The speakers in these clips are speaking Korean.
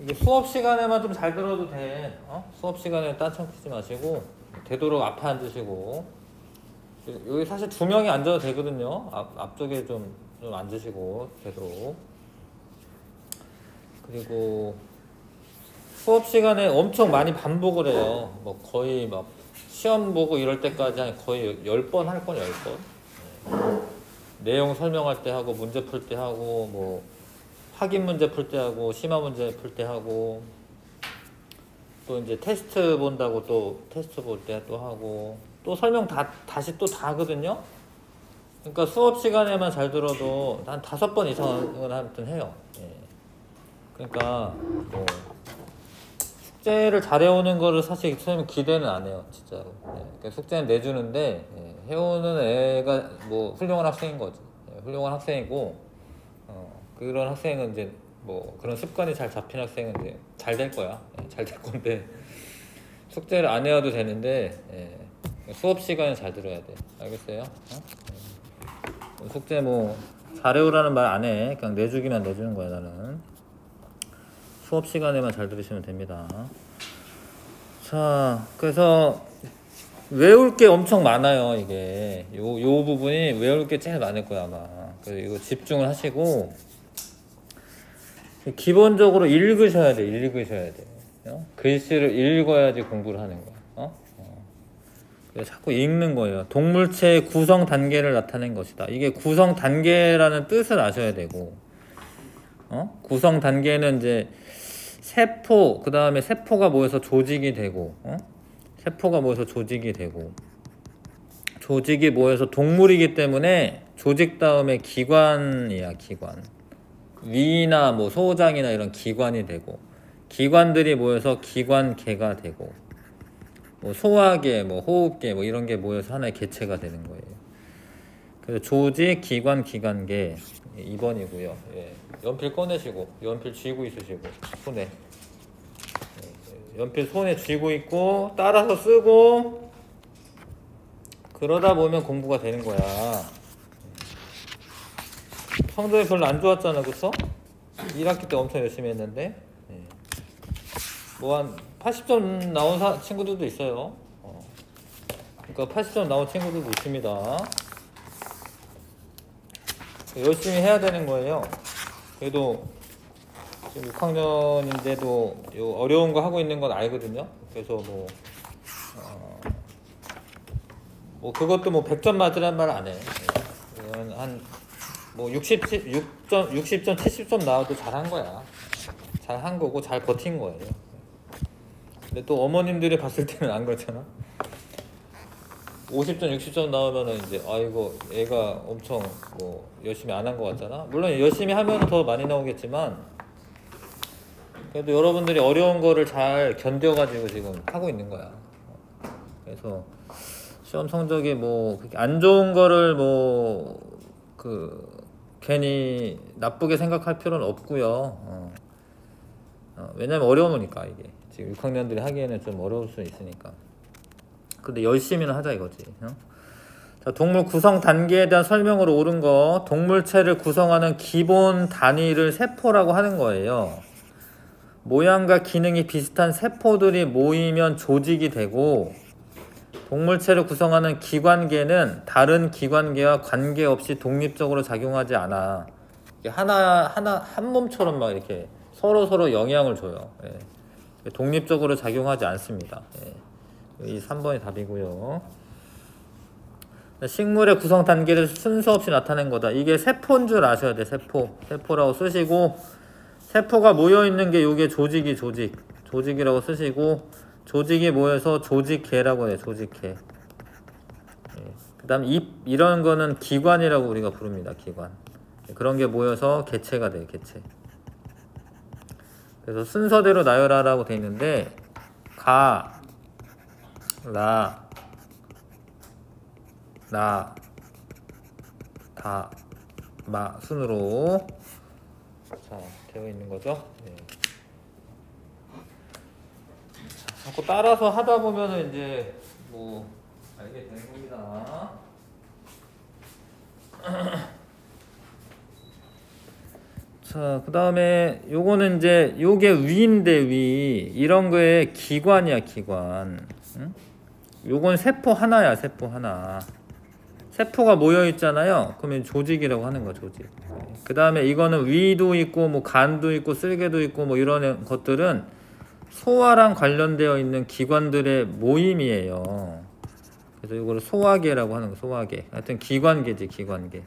이게 수업 시간에만 좀 잘 들어도 돼. 수업 시간에 딴청 피지 마시고 되도록 앞에 앉으시고. 여기 사실 두 명이 앉아도 되거든요. 앞쪽에 좀 앉으시고 되도록. 그리고 수업 시간에 엄청 많이 반복을 해요. 뭐 거의 막 시험 보고 이럴 때까지 한 거의 10번 할 건 10번. 내용 설명할 때 하고 문제 풀 때 하고 뭐 확인 문제 풀 때 하고 심화 문제 풀 때 하고 또 이제 테스트 본다고 또 테스트 볼 때 또 하고 또 설명 다시 또 다 하거든요. 그러니까 수업 시간에만 잘 들어도 한 5번 이상은 아무튼 해요. 예. 그러니까 뭐 숙제를 잘해오는 거를 사실 선생님 기대는 안 해요, 진짜로. 예. 그러니까 숙제는 내주는데 해오는 애가 뭐 훌륭한 학생인 거지. 훌륭한 학생이고 그런 학생은 이제 뭐 그런 습관이 잘 잡힌 학생은 이제 잘 될 거야. 잘 될 건데 숙제를 안 해와도 되는데 수업 시간에 잘 들어야 돼. 알겠어요? 숙제 뭐 잘해오라는 말 안 해. 그냥 내주기만 내주는 거야 나는. 수업 시간에만 잘 들으시면 됩니다. 자, 그래서 외울 게 엄청 많아요. 이게 요 부분이 외울 게 제일 많을 거야 아마. 그래서 이거 집중을 하시고 기본적으로 읽으셔야 돼. 읽으셔야 돼. 글씨를 읽어야지 공부를 하는 거야. 그래서 자꾸 읽는 거예요. 동물체의 구성 단계를 나타낸 것이다. 이게 구성 단계라는 뜻을 아셔야 되고, 구성 단계는 이제 세포, 그 다음에 세포가 모여서 조직이 되고, 세포가 모여서 조직이 되고, 조직이 모여서 동물이기 때문에 조직 다음에 기관이야, 기관. 위나 뭐 소장이나 이런 기관이 되고, 기관들이 모여서 기관계가 되고, 뭐 소화계, 뭐 호흡계, 뭐 이런 게 모여서 하나의 개체가 되는 거예요. 그래서 조직, 기관, 기관계 2번이고요. 예. 연필 꺼내시고 연필 쥐고 있으시고 손에 연필 손에 쥐고 있고 따라서 쓰고 그러다 보면 공부가 되는 거야. 성적이 별로 안 좋았잖아, 그쵸? 1학기 때 엄청 열심히 했는데 뭐 한 80점 나온 친구들도 있어요. 그러니까 80점 나온 친구들도 있습니다. 열심히 해야 되는 거예요. 그래도 지금 6학년인데도 요 어려운 거 하고 있는 건 알거든요. 그래서 뭐 그것도 뭐 100점 맞으란 말 안 해. 한 뭐 60점, 70점 나와도 잘한 거야. 잘한 거고 잘 버틴 거예요. 근데 또 어머님들이 봤을 때는 안 그렇잖아. 50점, 60점 나오면은 이제 아이고 애가 엄청 뭐 열심히 안 한 것 같잖아. 물론 열심히 하면 더 많이 나오겠지만 그래도 여러분들이 어려운 거를 잘 견뎌가지고 지금 하고 있는 거야. 그래서 시험 성적이 뭐 그렇게 안 좋은 거를 뭐 괜히 나쁘게 생각할 필요는 없고요. 왜냐면 어려우니까 이게 지금 6학년들이 하기에는 좀 어려울 수 있으니까. 근데 열심히는 하자 이거지. 자, 동물 구성 단계에 대한 설명으로 옳은 거, 동물체를 구성하는 기본 단위를 세포라고 하는 거예요. 모양과 기능이 비슷한 세포들이 모이면 조직이 되고, 동물체를 구성하는 기관계는 다른 기관계와 관계없이 독립적으로 작용하지 않아. 한 몸처럼 막 이렇게 서로 영향을 줘요. 예. 독립적으로 작용하지 않습니다. 예. 이 3번이 답이고요. 식물의 구성 단계를 순서 없이 나타낸 거다. 이게 세포인 줄 아셔야 돼. 세포라고 쓰시고, 세포가 모여있는 게 이게 조직이라고 쓰시고, 조직이 모여서 조직계라고 해요. 조직계. 예. 그 다음 이런 거는 기관이라고 우리가 부릅니다. 기관. 그런 게 모여서 개체가 돼요. 개체. 그래서 순서대로 나열하라고 돼 있는데 가, 라, 나, 다, 마 순으로 자 되어 있는 거죠. 네. 자꾸 따라서 하다 보면은 이제 뭐 알게 되는 겁니다. 자, 그 다음에 요거는 이제 요게 위인데 위 이런 거에 기관이야 기관. 응? 요건 세포 하나야 세포 하나. 세포가 모여 있잖아요. 그러면 조직이라고 하는 거 조직. 그 다음에 이거는 위도 있고 뭐 간도 있고 쓸개도 있고 뭐 이런 것들은 소화랑 관련되어 있는 기관들의 모임이에요. 그래서 이거를 소화계라고 하는 거 소화계. 하여튼 기관계지 기관계.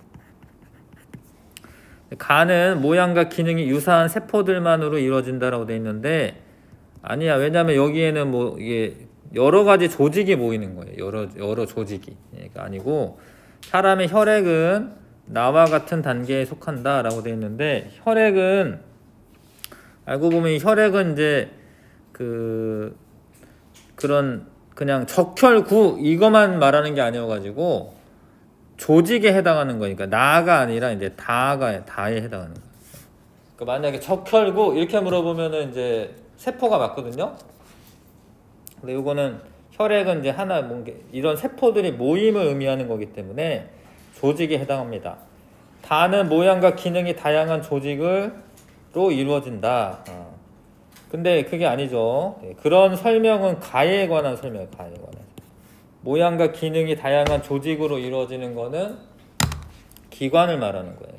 간은 모양과 기능이 유사한 세포들만으로 이루어진다라고 돼 있는데 아니야. 왜냐면 여기에는 뭐 이게 여러 가지 조직이 모이는 거예요. 여러 조직이. 그러니까 아니고 사람의 혈액은 나와 같은 단계에 속한다라고 돼 있는데 혈액은 알고 보면 이 혈액은 이제 그런 그냥 적혈구 이것만 말하는 게 아니어가지고 조직에 해당하는 거니까 나가 아니라 이제 다에 해당하는 거예요. 그러니까 만약에 적혈구 이렇게 물어보면은 이제 세포가 맞거든요. 근데 이거는 혈액은 이제 하나 뭔가 이런 세포들이 모임을 의미하는 거기 때문에 조직에 해당합니다. 다는 모양과 기능이 다양한 조직으로 이루어진다. 근데 그게 아니죠. 그런 설명은 가에 관한 설명이에요. 가에 관한. 모양과 기능이 다양한 조직으로 이루어지는 거는 기관을 말하는 거예요.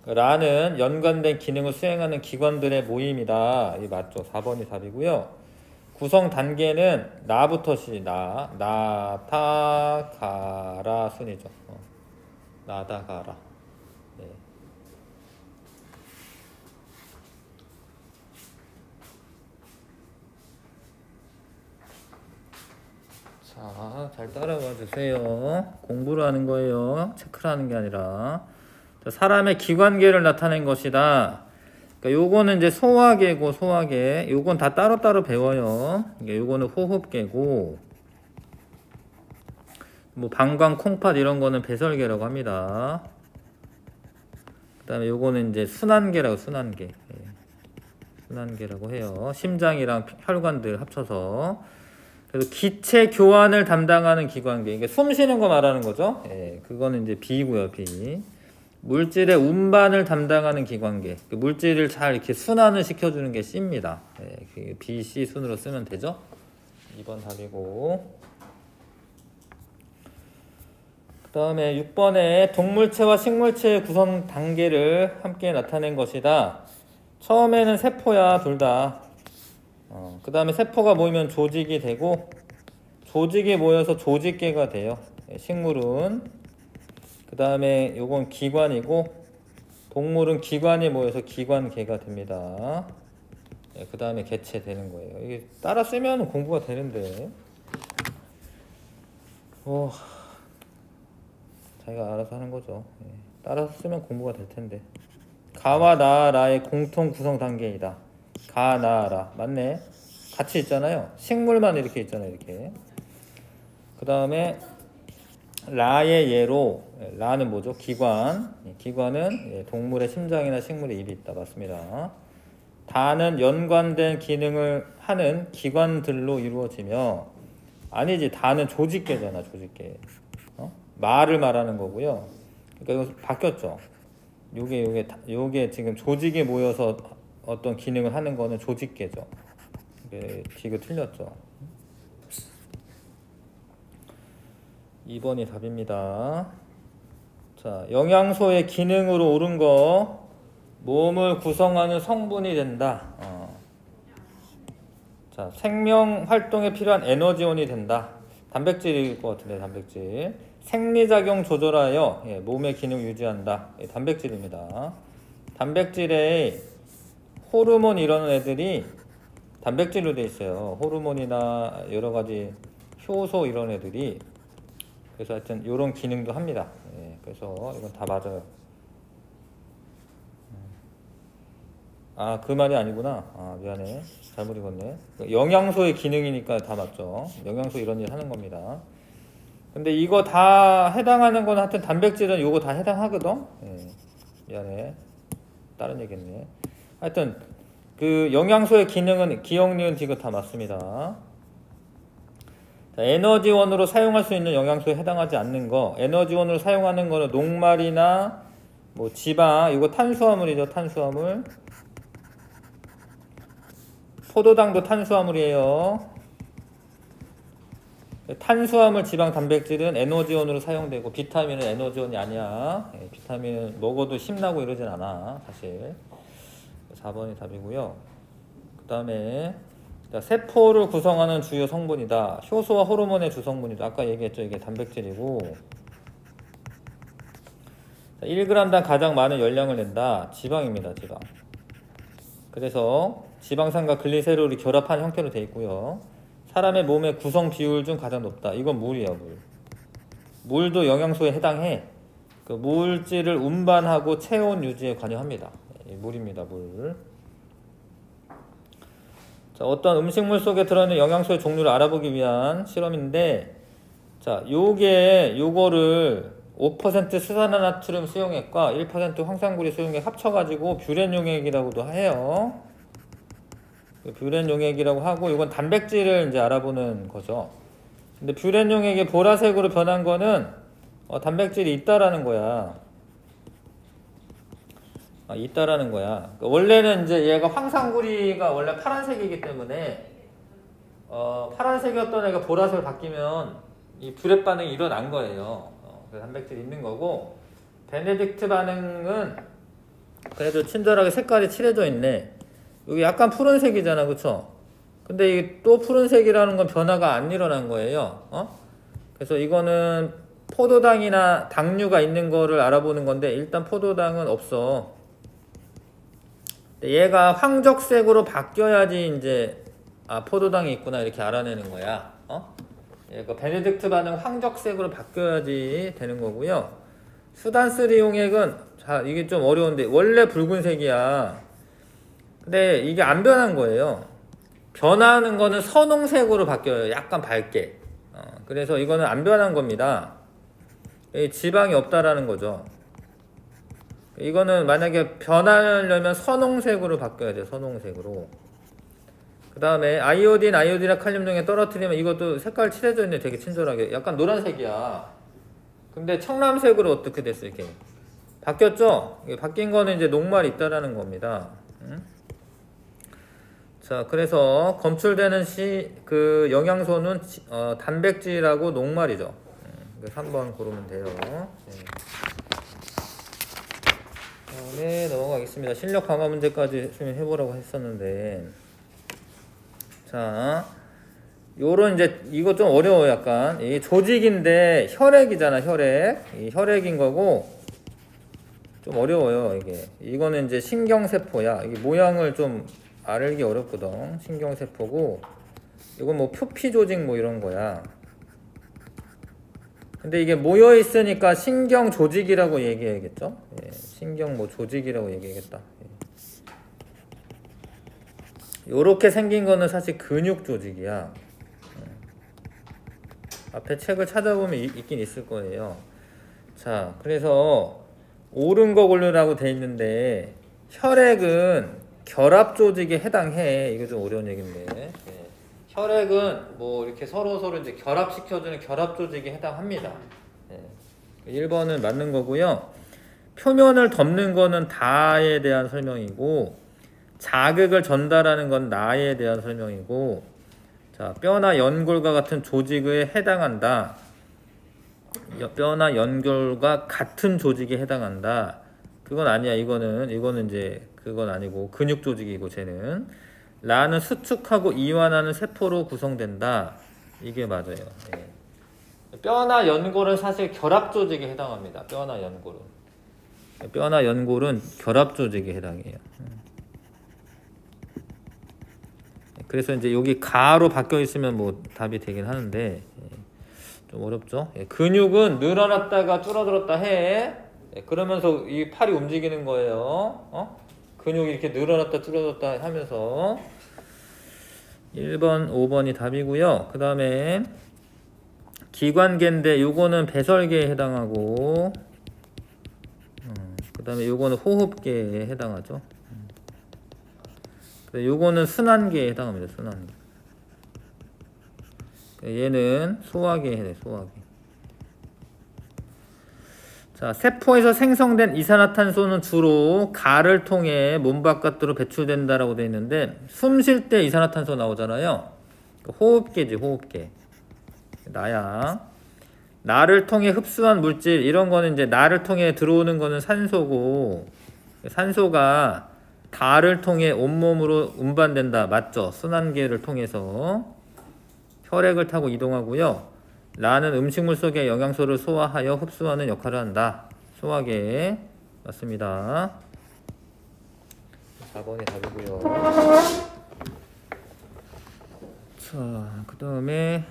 라는 연관된 기능을 수행하는 기관들의 모임이다. 이 맞죠? 4번이 답이고요. 구성 단계는 나부터 나타 가라 순이죠. 나다 가라. 네. 자, 잘 따라와 주세요. 공부를 하는 거예요. 체크를 하는 게 아니라. 자, 사람의 기관계를 나타낸 것이다. 그러니까 요거는 이제 소화계고 소화계. 요건 다 따로따로 배워요. 그러니까 요거는 호흡계고 뭐 방광, 콩팥 이런 거는 배설계라고 합니다. 그 다음에 요거는 이제 순환계라고 순환계. 순환계라고 해요. 심장이랑 혈관들 합쳐서. 그래서 기체 교환을 담당하는 기관계. 이게 숨 쉬는 거 말하는 거죠. 그거는 이제 B고요, B. 물질의 운반을 담당하는 기관계. 그 물질을 잘 이렇게 순환을 시켜주는 게 C입니다. B, C 순으로 쓰면 되죠. 2번 답이고. 그 다음에 6번에 동물체와 식물체의 구성 단계를 함께 나타낸 것이다. 처음에는 세포야, 둘 다. 그 다음에 세포가 모이면 조직이 되고, 조직이 모여서 조직계가 돼요. 식물은. 그 다음에 요건 기관이고, 동물은 기관이 모여서 기관계가 됩니다. 그 다음에 개체되는 거예요. 이게 따라 쓰면 공부가 되는데. 자기가 알아서 하는 거죠. 따라서 쓰면 공부가 될 텐데. 가와 나라의 공통 구성 단계이다. 가, 나라. 맞네. 같이 있잖아요. 식물만 이렇게 있잖아요. 이렇게. 그 다음에 라의 예로. 라는 뭐죠? 기관. 기관은 동물의 심장이나 식물의 입이 있다. 맞습니다. 다는 연관된 기능을 하는 기관들로 이루어지며 아니지. 다는 조직계잖아. 조직계. 말을 말하는 거고요. 그러니까 이거 바뀌었죠. 요게 지금 조직이 모여서 어떤 기능을 하는 거는 조직계죠. 이게 틀렸죠. 2번이 답입니다. 자, 영양소의 기능으로 옳은 거 몸을 구성하는 성분이 된다. 자, 생명 활동에 필요한 에너지원이 된다. 단백질일 것 같은데 단백질. 생리작용 조절하여 몸의 기능 유지한다. 단백질입니다. 단백질에 호르몬 이런 애들이 단백질로 되어 있어요. 호르몬이나 여러 가지 효소 이런 애들이. 그래서 하여튼 이런 기능도 합니다. 그래서 이건 다 맞아요. 그 말이 아니구나. 미안해. 잘못 읽었네. 영양소의 기능이니까 다 맞죠. 영양소 이런 일 하는 겁니다. 근데 이거 다 해당하는 건 하여튼 단백질은 요거 다 해당하거든. 미안해. 다른 얘기했네. 하여튼 그 영양소의 기능은 기억, 니은, 디귿 다 맞습니다. 자, 에너지원으로 사용할 수 있는 영양소에 해당하지 않는 거. 에너지원으로 사용하는 거는 녹말이나 뭐 지방, 이거 탄수화물이죠. 탄수화물. 포도당도 탄수화물이에요. 탄수화물, 지방, 단백질은 에너지원으로 사용되고 비타민은 에너지원이 아니야. 비타민은 먹어도 힘나고 이러진 않아 사실. 4번이 답이고요. 그 다음에 세포를 구성하는 주요 성분이다. 효소와 호르몬의 주성분이다. 아까 얘기했죠. 이게 단백질이고 1g당 가장 많은 열량을 낸다. 지방입니다. 지방. 그래서 지방산과 글리세롤이 결합한 형태로 되어 있고요. 사람의 몸의 구성 비율 중 가장 높다. 이건 물이야. 물. 물도 영양소에 해당해. 그 물질을 운반하고 체온 유지에 관여합니다. 물입니다. 물. 자, 어떤 음식물 속에 들어있는 영양소의 종류를 알아보기 위한 실험인데, 자, 요거를 5% 수산화나트륨 수용액과 1% 황산구리 수용액 합쳐가지고 뷰렌 용액이라고도 해요. 뷰렌 용액이라고 하고, 이건 단백질을 이제 알아보는 거죠. 근데 뷰렌 용액이 보라색으로 변한 거는 단백질이 있다라는 거야. 있다라는 거야. 그러니까 원래는 이제 얘가 황산구리가 원래 파란색이기 때문에 파란색이었던 애가 보라색으로 바뀌면 이 뷰렛 반응이 일어난 거예요. 그래서 단백질이 있는 거고, 베네딕트 반응은 그래도 친절하게 색깔이 칠해져 있네. 여기 약간 푸른색이잖아, 그쵸? 근데 이게 또 푸른색이라는 건 변화가 안 일어난 거예요. 그래서 이거는 포도당이나 당류가 있는 거를 알아보는 건데, 일단 포도당은 없어. 얘가 황적색으로 바뀌어야지 이제 포도당이 있구나 이렇게 알아내는 거야. 얘가 베네딕트 반응 황적색으로 바뀌어야지 되는 거고요. 수단3 용액은 자, 이게 좀 어려운데 원래 붉은색이야. 근데 이게 안 변한 거예요. 변하는 거는 선홍색으로 바뀌어요. 약간 밝게. 그래서 이거는 안 변한 겁니다. 지방이 없다라는 거죠. 이거는 만약에 변하려면 선홍색으로 바뀌어야 돼요. 선홍색으로. 그 다음에 아이오딘이나 칼륨 등에 떨어뜨리면 이것도 색깔 칠해져 있네. 되게 친절하게. 약간 노란색이야. 근데 청람색으로 어떻게 됐어? 이렇게 바뀌었죠? 이게 바뀐 거는 이제 녹말이 있다라는 겁니다. 자, 그래서 검출되는 그 영양소는 단백질하고 녹말이죠. 그래서 3번 고르면 돼요. 네. 다음에 넘어가겠습니다. 실력 강화 문제까지 해보라고 했었는데, 자, 요런 이제 이거 좀 어려워요. 약간 이 조직인데 혈액이잖아. 혈액. 이 혈액인 거고 좀 어려워요. 이거는 이제 신경세포야. 이게 모양을 좀 알기 어렵거든. 신경세포고, 이건 뭐 표피 조직 뭐 이런 거야. 근데 이게 모여 있으니까 신경 조직이라고 얘기해야겠죠? 예, 신경 뭐 조직이라고 얘기하겠다. 요렇게 생긴 거는 사실 근육 조직이야. 앞에 책을 찾아보면 있긴 있을 거예요. 자, 그래서 옳은 거 고르라고 돼 있는데 혈액은 결합 조직에 해당해. 이거 좀 어려운 얘기인데. 예. 혈액은 뭐 이렇게 서로 이제 결합시켜주는 결합 조직에 해당합니다. 예. 1번은 맞는 거고요. 표면을 덮는 거는 다에 대한 설명이고, 자극을 전달하는 건 나에 대한 설명이고, 자, 뼈나 연골과 같은 조직에 해당한다. 뼈나 연골과 같은 조직에 해당한다. 그건 아니야. 이거는 이제 그건 아니고 근육 조직이고, 쟤는 라는 수축하고 이완하는 세포로 구성된다. 이게 맞아요. 예. 뼈나 연골은 사실 결합 조직에 해당합니다. 뼈나 연골은 결합 조직에 해당해요. 그래서 이제 여기 가로 바뀌어 있으면 뭐 답이 되긴 하는데 좀 어렵죠. 근육은 늘어났다가 줄어들었다 해. 그러면서 이 팔이 움직이는 거예요. 근육이 이렇게 늘어났다 줄어들었다 하면서. 1번, 5번이 답이고요. 그 다음에 기관계인데 요거는 배설계에 해당하고, 그 다음에 요거는 호흡계에 해당하죠. 요거는 순환계에 해당합니다. 순환계. 얘는 소화계에 해당해요. 소화계. 자, 세포에서 생성된 이산화탄소는 주로 가를 통해 몸 바깥으로 배출된다라고 되어 있는데, 숨 쉴 때 이산화탄소 나오잖아요. 호흡계지, 호흡계. 나야. 나를 통해 흡수한 물질, 이런 거는 이제 나를 통해 들어오는 거는 산소고, 산소가 가를 통해 온몸으로 운반된다. 맞죠? 순환계를 통해서 혈액을 타고 이동하고요. 라는 음식물 속의 영양소를 소화하여 흡수하는 역할을 한다. 소화계. 맞습니다. 4번이 답이고요. 자, 그 다음에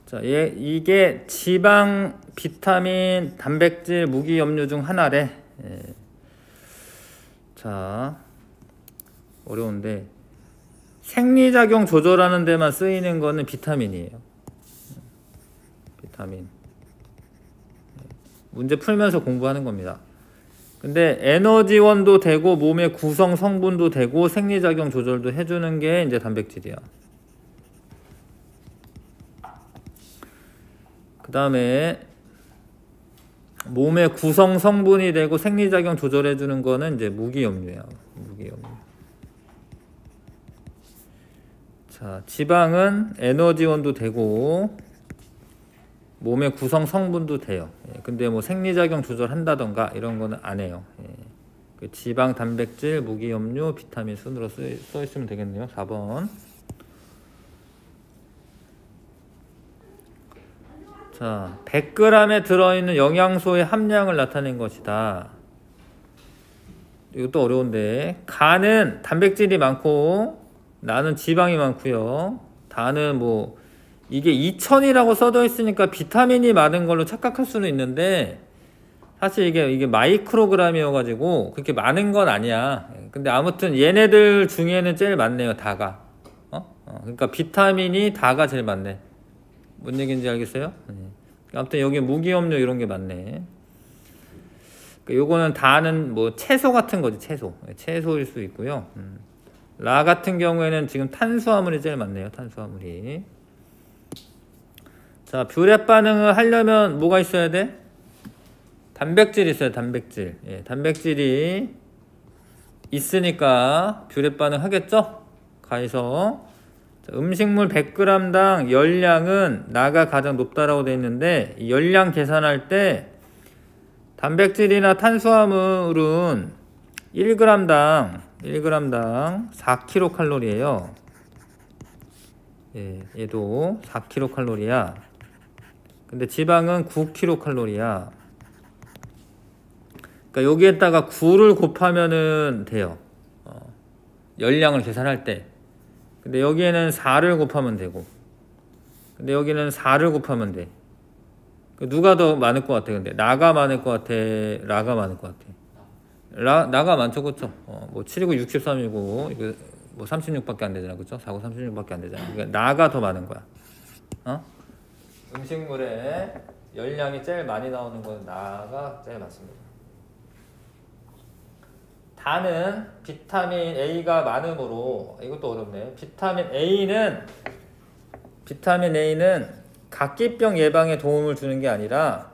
자, 이게 지방, 비타민, 단백질, 무기염료 중 하나래. 예. 자, 어려운데 생리작용 조절하는 데만 쓰이는 거는 비타민이에요. 비타민. 문제 풀면서 공부하는 겁니다. 근데 에너지원도 되고 몸의 구성 성분도 되고 생리작용 조절도 해주는 게 이제 단백질이야. 그 다음에 몸의 구성 성분이 되고 생리작용 조절해주는 거는 이제 무기염료야. 무기염료. 자, 지방은 에너지원도 되고 몸의 구성 성분도 돼요. 예, 근데 뭐 생리작용 조절한다던가 이런 거는 안 해요. 예. 그 지방, 단백질, 무기염료, 비타민 순으로 써 있으면 되겠네요. 4번. 자, 100g에 들어있는 영양소의 함량을 나타낸 것이다. 이것도 어려운데, 간은 단백질이 많고 나는 지방이 많고요. 다는 뭐 이게 2000이라고 써져 있으니까 비타민이 많은 걸로 착각할 수는 있는데, 사실 이게 마이크로그램이어 가지고 그렇게 많은 건 아니야. 근데 아무튼 얘네들 중에는 제일 많네요. 다가. 그러니까 비타민이 다가 제일 많네. 뭔 얘기인지 알겠어요? 아무튼 여기 무기염료 이런 게 많네. 요거는 다는 뭐 채소 같은 거지. 채소일 수 있고요. 라 같은 경우에는 지금 탄수화물이 제일 많네요. 탄수화물이. 자, 뷰렛 반응을 하려면 뭐가 있어야 돼? 단백질이 있어요. 단백질. 예, 단백질이 있으니까 뷰렛 반응 하겠죠? 가해서 음식물 100g당 열량은 나가 가장 높다라고 되어 있는데, 열량 계산할 때 단백질이나 탄수화물은 1g당 4kcal이에요. 예, 얘도 4kcal야. 근데 지방은 9kcal야. 그러니까 여기에다가 9를 곱하면은 돼요. 열량을 계산할 때. 근데 여기에는 4를 곱하면 되고, 근데 여기는 4를 곱하면 돼. 누가 더 많을 것 같아? 근데 나가 많을 것 같아? 라가 많을 것 같아? 나가 많죠, 그쵸? 뭐 7이고 63이고 이거 뭐 36밖에 안 되잖아, 그쵸? 4고 36밖에 안 되잖아. 그러니까 나가 더 많은 거야. 음식물에 열량이 제일 많이 나오는 건 나가 제일 많습니다. 다는 비타민 A가 많으므로, 이것도 어렵네. 비타민 A는 각기병 예방에 도움을 주는 게 아니라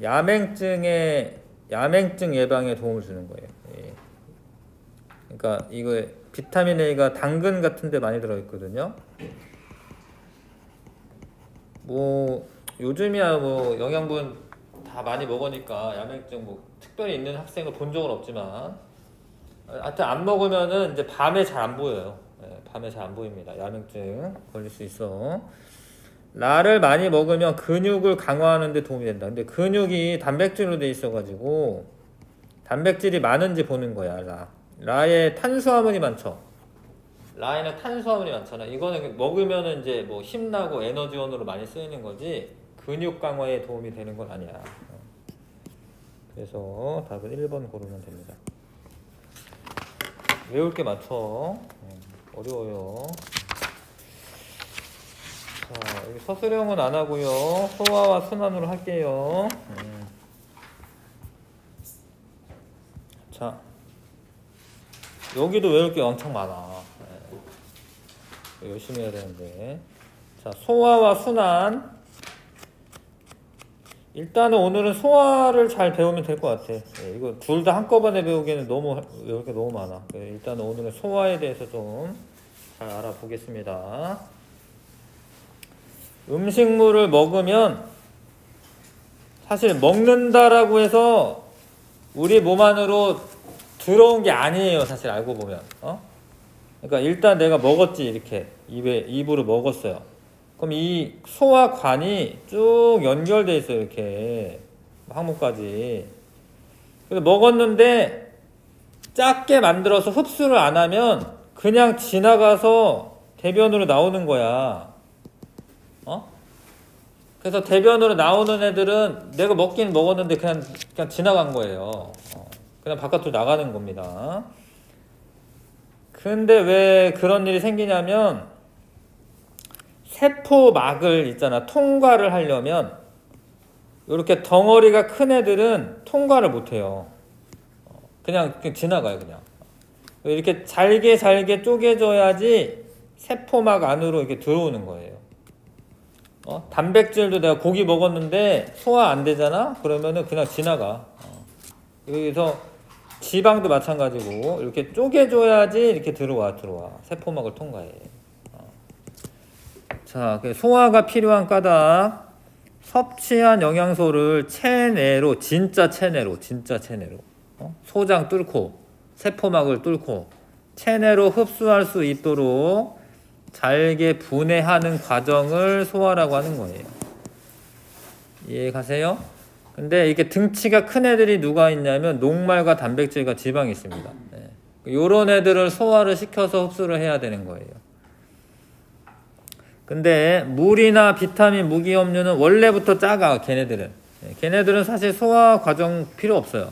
야맹증 예방에 도움을 주는 거예요. 예. 그러니까 이거 비타민 A가 당근 같은 데 많이 들어 있거든요. 뭐 요즘이야 뭐 영양분 다 많이 먹으니까 야맹증 뭐 특별히 있는 학생을 본 적은 없지만, 하여튼 안 먹으면은 이제 밤에 잘 안 보여요. 예, 밤에 잘 안 보입니다. 야맹증 걸릴 수 있어. 라를 많이 먹으면 근육을 강화하는 데 도움이 된다. 근데 근육이 단백질로 돼 있어 가지고 단백질이 많은지 보는 거야. 라에 탄수화물이 많죠. 라에는 탄수화물이 많잖아. 이거는 먹으면은 이제 뭐 힘나고 에너지원으로 많이 쓰이는 거지 근육 강화에 도움이 되는 건 아니야. 그래서 답은 1번 고르면 됩니다. 외울 게 많죠. 어려워요. 자, 여기 서술형은 안 하고요. 소화와 순환으로 할게요. 자, 여기도 외울 게 엄청 많아. 열심히 해야 되는데. 자, 소화와 순환. 일단은 오늘은 소화를 잘 배우면 될 것 같아. 예, 이거 둘 다 한꺼번에 배우기에는 배울 게 너무 많아. 예, 일단은 오늘은 소화에 대해서 좀 잘 알아보겠습니다. 음식물을 먹으면 사실 먹는다라고 해서 우리 몸 안으로 들어온 게 아니에요. 사실 알고 보면. 그러니까 일단 내가 먹었지. 이렇게 입으로 먹었어요. 그럼 이 소화관이 쭉 연결돼 있어요. 이렇게 항문까지. 그래서 먹었는데 작게 만들어서 흡수를 안 하면 그냥 지나가서 대변으로 나오는 거야. 그래서 대변으로 나오는 애들은 내가 먹긴 먹었는데 그냥 지나간 거예요. 그냥 바깥으로 나가는 겁니다. 근데 왜 그런 일이 생기냐면 세포막을 있잖아. 통과를 하려면 이렇게 덩어리가 큰 애들은 통과를 못해요. 그냥 지나가요. 그냥 이렇게 잘게 쪼개져야지 세포막 안으로 이렇게 들어오는 거예요. 단백질도 내가 고기 먹었는데 소화 안 되잖아? 그러면은 그냥 지나가. 그래서 지방도 마찬가지고 이렇게 쪼개줘야지 이렇게 들어와. 세포막을 통과해. 자, 소화가 필요한 까닭. 섭취한 영양소를 체내로, 진짜 체내로. 소장 뚫고, 세포막을 뚫고, 체내로 흡수할 수 있도록 잘게 분해하는 과정을 소화라고 하는 거예요. 이해 가세요? 근데 이렇게 등치가 큰 애들이 누가 있냐면 녹말과 단백질과 지방이 있습니다. 요런 애들을 소화를 시켜서 흡수를 해야 되는 거예요. 근데 물이나 비타민, 무기염료는 원래부터 작아. 걔네들은 사실 소화 과정 필요 없어요.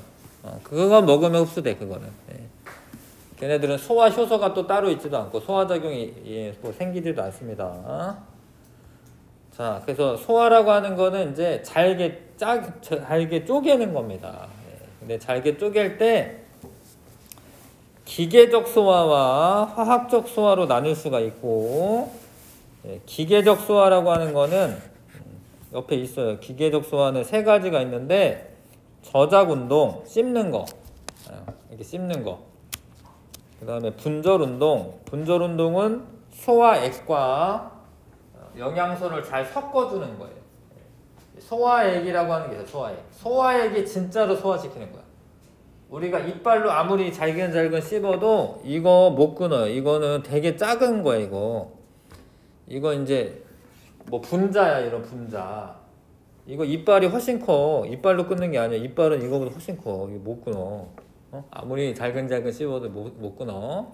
그거 먹으면 흡수돼. 그거는. 걔네들은 소화 효소가 또 따로 있지도 않고 소화작용이 생기지도 않습니다. 자, 그래서 소화라고 하는 거는 이제 잘게 쪼개는 겁니다. 근데 잘게 쪼갤 때 기계적 소화와 화학적 소화로 나눌 수가 있고, 기계적 소화라고 하는 거는 옆에 있어요. 기계적 소화는 세 가지가 있는데 저작운동, 씹는 거, 이렇게 씹는 거. 그 다음에 분절운동은 소화액과 영양소를 잘 섞어주는 거예요. 소화액이라고 하는 게 있어요. 소화액이 진짜로 소화시키는 거야. 우리가 이빨로 아무리 잘근 씹어도 이거 못 끊어요. 이거는 되게 작은 거야. 이거 이제 뭐 분자야. 이런 분자. 이거 이빨이 훨씬 커. 이빨로 끊는 게 아니야. 이빨은 이거보다 훨씬 커. 이거 못 끊어. 아무리 잘근 씹어도 못 끊어.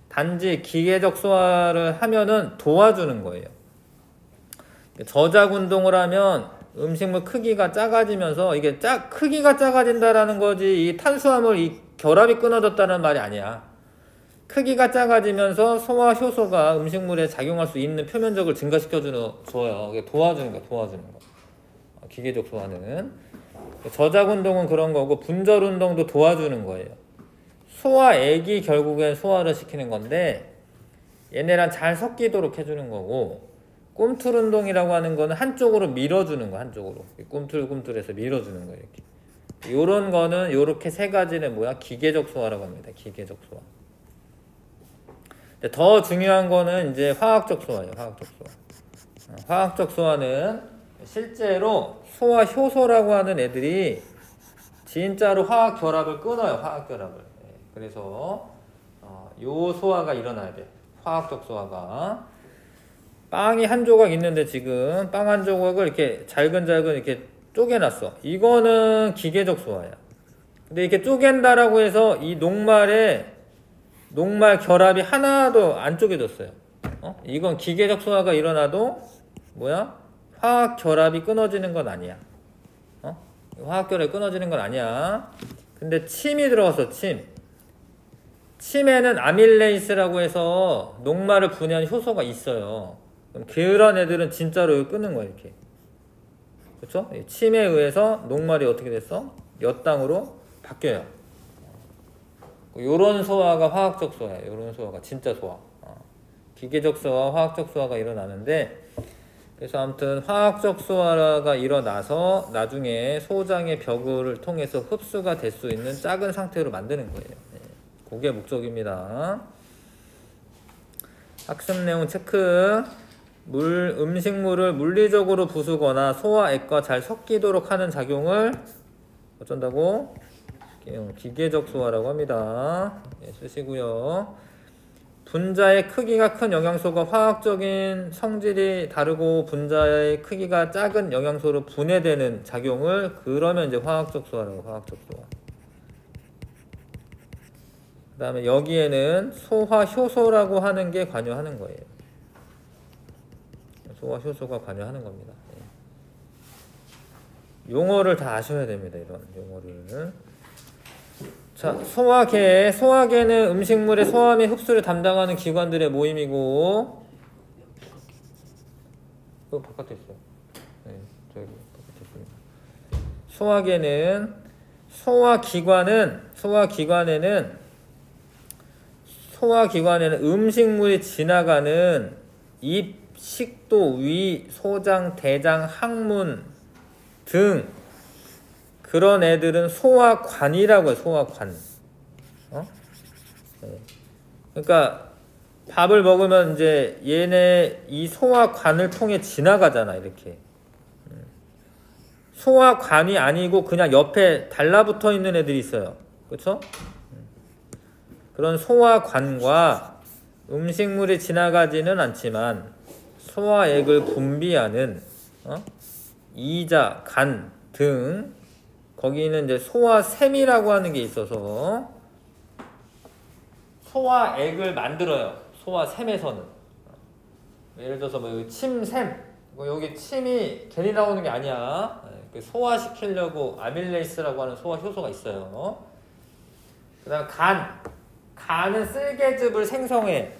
단지 기계적 소화를 하면은 도와주는 거예요. 저작 운동을 하면 음식물 크기가 작아지면서 이게 크기가 작아진다라는 거지 이 탄수화물 이 결합이 끊어졌다는 말이 아니야. 크기가 작아지면서 소화 효소가 음식물에 작용할 수 있는 표면적을 증가시켜줘요. 도와주는 거. 기계적 소화는. 저작 운동은 그런 거고 분절 운동도 도와주는 거예요. 소화액이 결국엔 소화를 시키는 건데 얘네랑 잘 섞이도록 해주는 거고, 꿈틀 운동이라고 하는 거는 한쪽으로 밀어주는 거. 한쪽으로 꿈틀꿈틀해서 밀어주는 거예요. 이렇게. 요런 거는 요렇게 세 가지는 기계적 소화라고 합니다. 기계적 소화. 더 중요한 거는 이제 화학적 소화예요. 화학적 소화는 실제로 소화 효소라고 하는 애들이 진짜로 화학 결합을 끊어요. 화학 결합을. 그래서 요 소화가 일어나야 돼. 화학적 소화가. 빵이 한 조각 있는데 지금 빵 한 조각을 이렇게 잘근 이렇게 쪼개놨어. 이거는 기계적 소화야. 근데 이렇게 쪼갠다라고 해서 이 녹말 결합이 하나도 안 쪼개졌어요. 이건 기계적 소화가 일어나도 화학 결합이 끊어지는 건 아니야. 화학 결합이 끊어지는 건 아니야. 근데 침이 들어갔어. 침에는 아밀레이스라고 해서 녹말을 분해하는 효소가 있어요. 그럼 그런 애들은 진짜로 끊는 거야. 이렇게. 그렇죠? 침에 의해서 녹말이 어떻게 됐어? 엿당으로 바뀌어요. 요런 소화가 화학적 소화예요. 요런 소화가 진짜 소화. 기계적 소화, 화학적 소화가 일어나는데, 그래서 아무튼 화학적 소화가 일어나서 나중에 소장의 벽을 통해서 흡수가 될 수 있는 작은 상태로 만드는 거예요. 네. 그게 목적입니다. 학습 내용 체크. 음식물을 물리적으로 부수거나 소화액과 잘 섞이도록 하는 작용을 어쩐다고? 기계적 소화라고 합니다. 네, 쓰시고요. 분자의 크기가 큰 영양소가 화학적인 성질이 다르고 분자의 크기가 작은 영양소로 분해되는 작용을 그러면 이제 화학적 소화라고 화학적 소화. 그 다음에 여기에는 소화 효소라고 하는 게 관여하는 거예요. 소화 효소가 관여하는 겁니다. 용어를 다 아셔야 됩니다. 이런 용어를. 자, 소화계는 음식물의 소화 및 흡수를 담당하는 기관들의 모임이고, 바깥에 있어요. 네, 저기 바깥에 있습니다. 소화기관에는 음식물이 지나가는 입, 식도, 위, 소장, 대장, 항문 등 그런 애들은 소화관이라고 해요. 소화관. 네. 그러니까 밥을 먹으면 이제 얘네 이 소화관을 통해 지나가잖아. 이렇게. 소화관이 아니고 그냥 옆에 달라붙어 있는 애들이 있어요. 그렇죠? 그런 소화관과 음식물이 지나가지는 않지만 소화액을 분비하는 이자, 간 등 거기는 이제 소화샘이라고 하는 게 있어서 소화액을 만들어요. 소화샘에서는. 예를 들어서 뭐 침샘, 뭐 여기 침이 괜히 나오는 게 아니야. 소화시키려고 아밀레이스라고 하는 소화 효소가 있어요. 그다음 간은 쓸개즙을 생성해.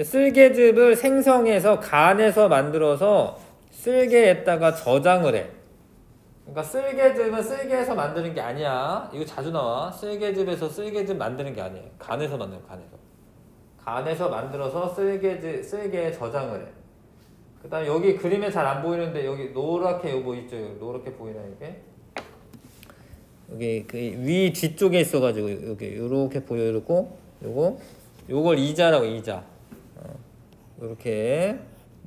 쓸개즙을 생성해서 간에서 만들어서 쓸개에다가 저장을 해. 그러니까 쓸개즙은 쓸개에서 만드는 게 아니야. 이거 자주 나와. 쓸개즙에서 쓸개즙 만드는 게 아니에요. 간에서 만드는 거, 간에서 만들어서 쓸개에 저장을 해. 그 다음에 여기 그림에 잘 안 보이는데 여기 노랗게 요거 있죠. 노랗게 보이나 이게? 여기 그 위 뒤쪽에 있어가지고 여기 요렇게 보여있고 요걸 이자라고 이자. 요렇게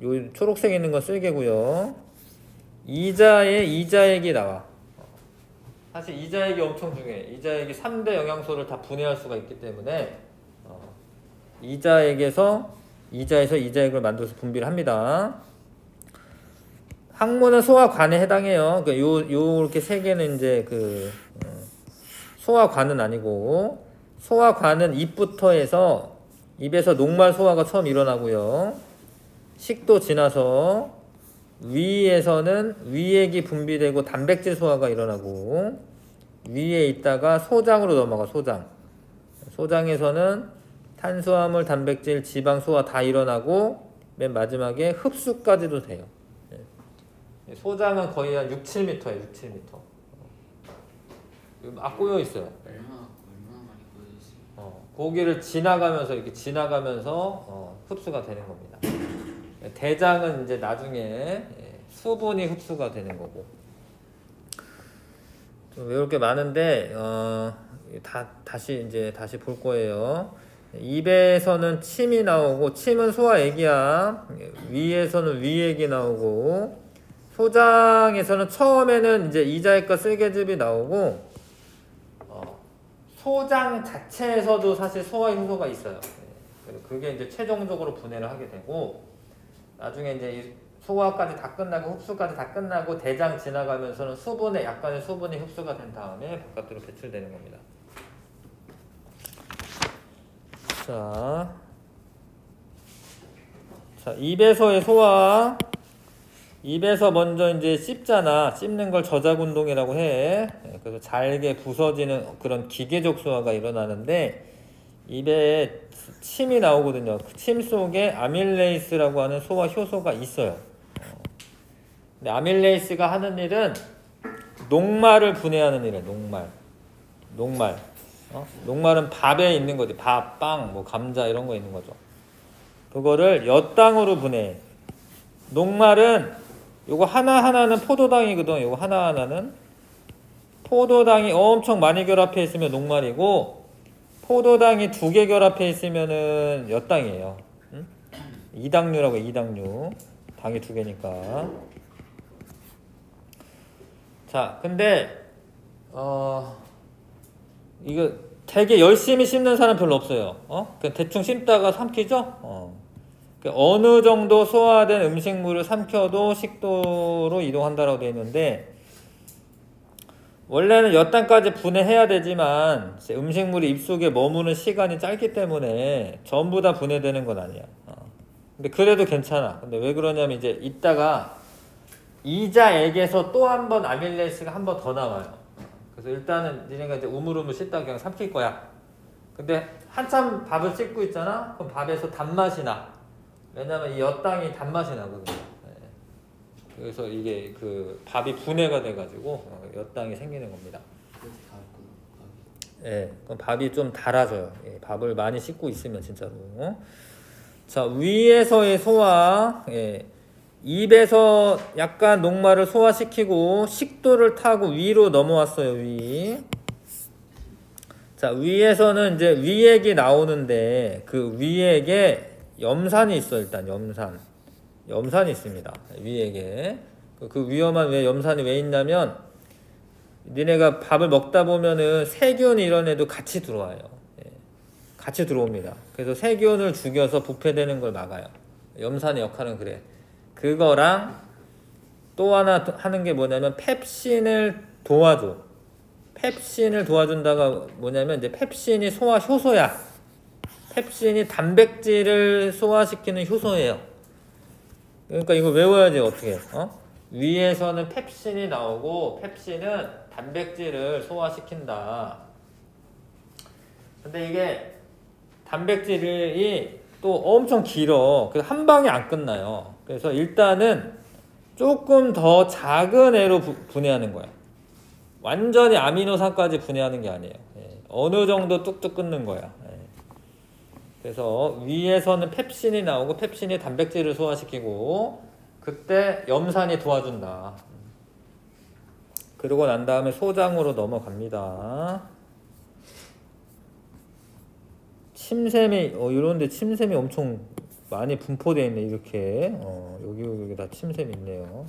요 초록색 있는 건 쓸개고요. 이자액이 나와. 사실 이자액이 엄청 중요해. 이자액이 3대 영양소를 다 분해할 수가 있기 때문에 이자에서 이자액을 만들어서 분비를 합니다. 항문은 소화관에 해당해요. 요렇게 세 개는 이제 소화관은 아니고, 소화관은 입부터 해서 입에서 녹말 소화가 처음 일어나고요. 식도 지나서 위에서는 위액이 분비되고 단백질 소화가 일어나고, 위에 있다가 소장으로 넘어가. 소장에서는 탄수화물, 단백질, 지방 소화 다 일어나고 맨 마지막에 흡수까지도 돼요. 소장은 거의 한 6-7m예요. 6-7m. 막 꼬여 있어요. 얼마나 많이 보여주세요? 고기를 지나가면서 흡수가 되는 겁니다. 대장은 이제 나중에 수분이 흡수가 되는 거고. 좀 이렇게 많은데 다시 볼 거예요. 입에서는 침이 나오고, 침은 소화액이야. 위에서는 위액이 나오고, 소장에서는 처음에는 이제 이자액과 쓸개즙이 나오고, 소장 자체에서도 사실 소화 효소가 있어요. 그게 이제 최종적으로 분해를 하게 되고, 나중에 이제 소화까지 다 끝나고 흡수까지 다 끝나고 대장 지나가면서는 약간의 수분이 흡수가 된 다음에 바깥으로 배출되는 겁니다. 자, 입에서의 소화. 입에서 먼저 이제 씹잖아. 씹는 걸 저작 운동이라고 해. 그래서 잘게 부서지는 그런 기계적 소화가 일어나는데, 입에 침이 나오거든요. 그 침 속에 아밀레이스라고 하는 소화 효소가 있어요. 근데 아밀레이스가 하는 일은 녹말을 분해하는 일이에요. 녹말. 녹말은 밥에 있는 거지. 밥, 빵, 뭐 감자 이런 거 있는 거죠. 그거를 엿당으로 분해해. 녹말은 요거 하나하나는 포도당이거든. 요거 하나하나는 포도당이 엄청 많이 결합해 있으면 녹말이고, 포도당이 2개 결합해 있으면은 엿당이에요. 응? 이당류라고 해, 이당류. 당이 2개니까. 자, 근데 이거 되게 열심히 심는 사람 별로 없어요. 그냥 대충 심다가 삼키죠? 어느 정도 소화된 음식물을 삼켜도 식도로 이동한다라고 되어 있는데, 원래는 엿당까지 분해해야 되지만 음식물이 입속에 머무는 시간이 짧기 때문에 전부 다 분해되는 건 아니야. 근데 그래도 괜찮아. 근데 왜 그러냐면 이제 이따가 이자액에서 또 한 번 아밀레이스가 한 번 더 나와요. 그래서 일단은 니네가 이제 우물우물 씻다가 그냥 삼킬 거야. 근데 한참 밥을 씻고 있잖아? 그럼 밥에서 단맛이 나. 왜냐면 이 엿당이 단맛이 나거든요. 그래서 이게 그 밥이 분해가 돼가지고 엿당이 생기는 겁니다. 그래서 다 했구나. 예, 그럼 밥이 좀 달아져요. 예, 밥을 많이 씻고 있으면 진짜로. 자, 위에서의 소화. 예, 입에서 약간 녹말을 소화시키고 식도를 타고 위로 넘어왔어요. 위. 자, 위에서는 이제 위액이 나오는데 그 위액에 염산이 있어. 일단 염산이 있습니다. 위액에. 그 위험한 왜 염산이 왜 있냐면, 니네가 밥을 먹다 보면은 세균 이런 애도 같이 들어와요. 예, 같이 들어옵니다. 그래서 세균을 죽여서 부패되는 걸 막아요. 염산의 역할은 그래. 그거랑 또 하나 하는 게 뭐냐면 펩신을 도와줘. 펩신을 도와준다가 뭐냐면 이제 펩신이 소화 효소야. 펩신이 단백질을 소화시키는 효소예요. 그러니까 이거 외워야지. 어떻게 위에서는 펩신이 나오고 펩신은 단백질을 소화시킨다. 근데 이게 단백질이 또 엄청 길어. 그래서 한 방에 안 끝나요. 그래서 일단은 조금 더 작은 애로 분해하는 거야. 완전히 아미노산까지 분해하는 게 아니에요. 예, 어느 정도 뚝뚝 끊는 거야. 예. 그래서 위에서는 펩신이 나오고 펩신이 단백질을 소화시키고 그때 염산이 도와준다. 그러고 난 다음에 소장으로 넘어갑니다. 침샘이 이런데 침샘이 엄청 많이 분포되어 있네. 이렇게 여기 다 침샘이 있네요.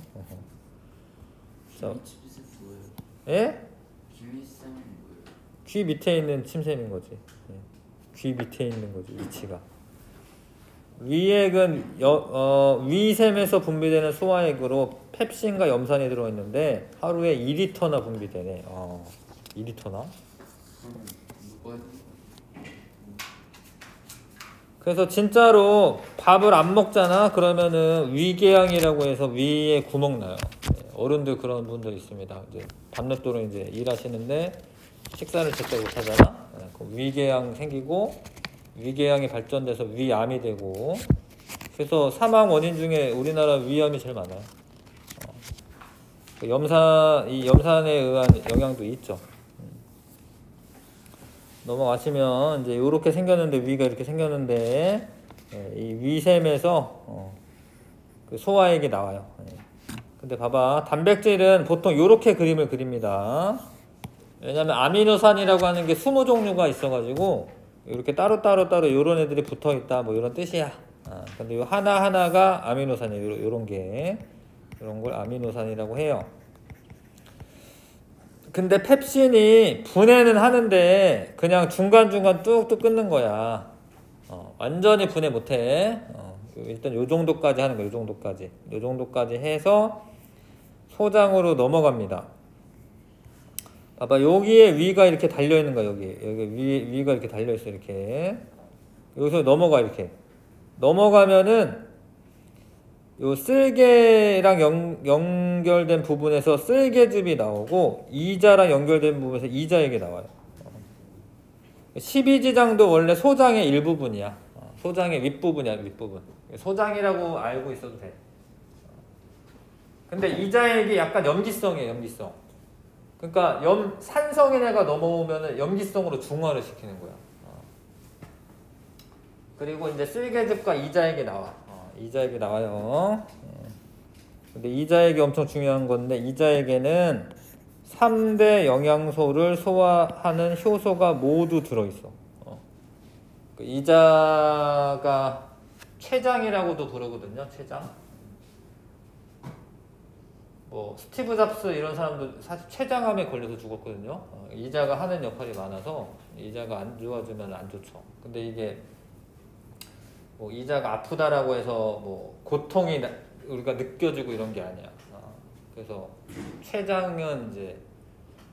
자, 김리쌤 뭐예요? 예? 김리쌤은 뭐예요? 귀 밑에 있는 침샘인 거지. 예. 귀 밑에 있는 거지, 위치가. 위액은 위샘에서 분비되는 소화액으로 펩신과 염산이 들어있는데 하루에 2리터나 분비되네. 2리터나? 뭐가 그래서 진짜로 밥을 안 먹잖아. 그러면은 위궤양이라고 해서 위에 구멍 나요. 어른들 그런 분들 있습니다. 이제 밤늦도록 이제 일하시는데 식사를 제때 못 하잖아. 위궤양 생기고 위궤양이 발전돼서 위암이 되고, 그래서 사망 원인 중에 우리나라 위암이 제일 많아요. 이 염산에 의한 영향도 있죠. 넘어가시면 이제 이렇게 생겼는데, 위가 이렇게 생겼는데 이 위샘에서 그 소화액이 나와요. 근데 봐봐, 단백질은 보통 이렇게 그림을 그립니다. 왜냐면 아미노산이라고 하는 게 20종류가 있어가지고 이렇게 따로 이런 애들이 붙어있다 뭐 이런 뜻이야. 근데 이 하나하나가 아미노산이에요. 이런 걸 아미노산이라고 해요. 근데 펩신이 분해는 하는데 그냥 중간중간 뚝뚝 끊는 거야. 완전히 분해 못해. 일단 요 정도까지 하는 거야. 요 정도까지 해서 소장으로 넘어갑니다. 봐봐, 여기에 위가 이렇게 달려있는 거야. 여기 위가 이렇게 달려있어. 이렇게 여기서 넘어가. 이렇게 넘어가면은 요 쓸개랑 연결된 부분에서 쓸개즙이 나오고 이자랑 연결된 부분에서 이자액이 나와요. 12지장도 원래 소장의 일부분이야. 소장의 윗부분이야. 윗부분. 소장이라고 알고 있어도 돼. 근데 이자액이 약간 염기성이에요. 염기성. 그러니까 산성인 애가 넘어오면은 염기성으로 중화를 시키는 거야. 그리고 이제 쓸개즙과 이자액이 나와. 이자액이 나와요. 근데 이자액이 엄청 중요한 건데 이자액에는 3대 영양소를 소화하는 효소가 모두 들어있어. 그 이자가 췌장이라고도 부르거든요. 췌장. 뭐 스티브 잡스 이런 사람도 사실 췌장암에 걸려서 죽었거든요. 이자가 하는 역할이 많아서 이자가 안 좋아지면 안 좋죠. 근데 이게 뭐 이자가 아프다라고 해서 뭐 고통이 우리가 느껴지고 이런 게 아니야. 그래서 췌장은 이제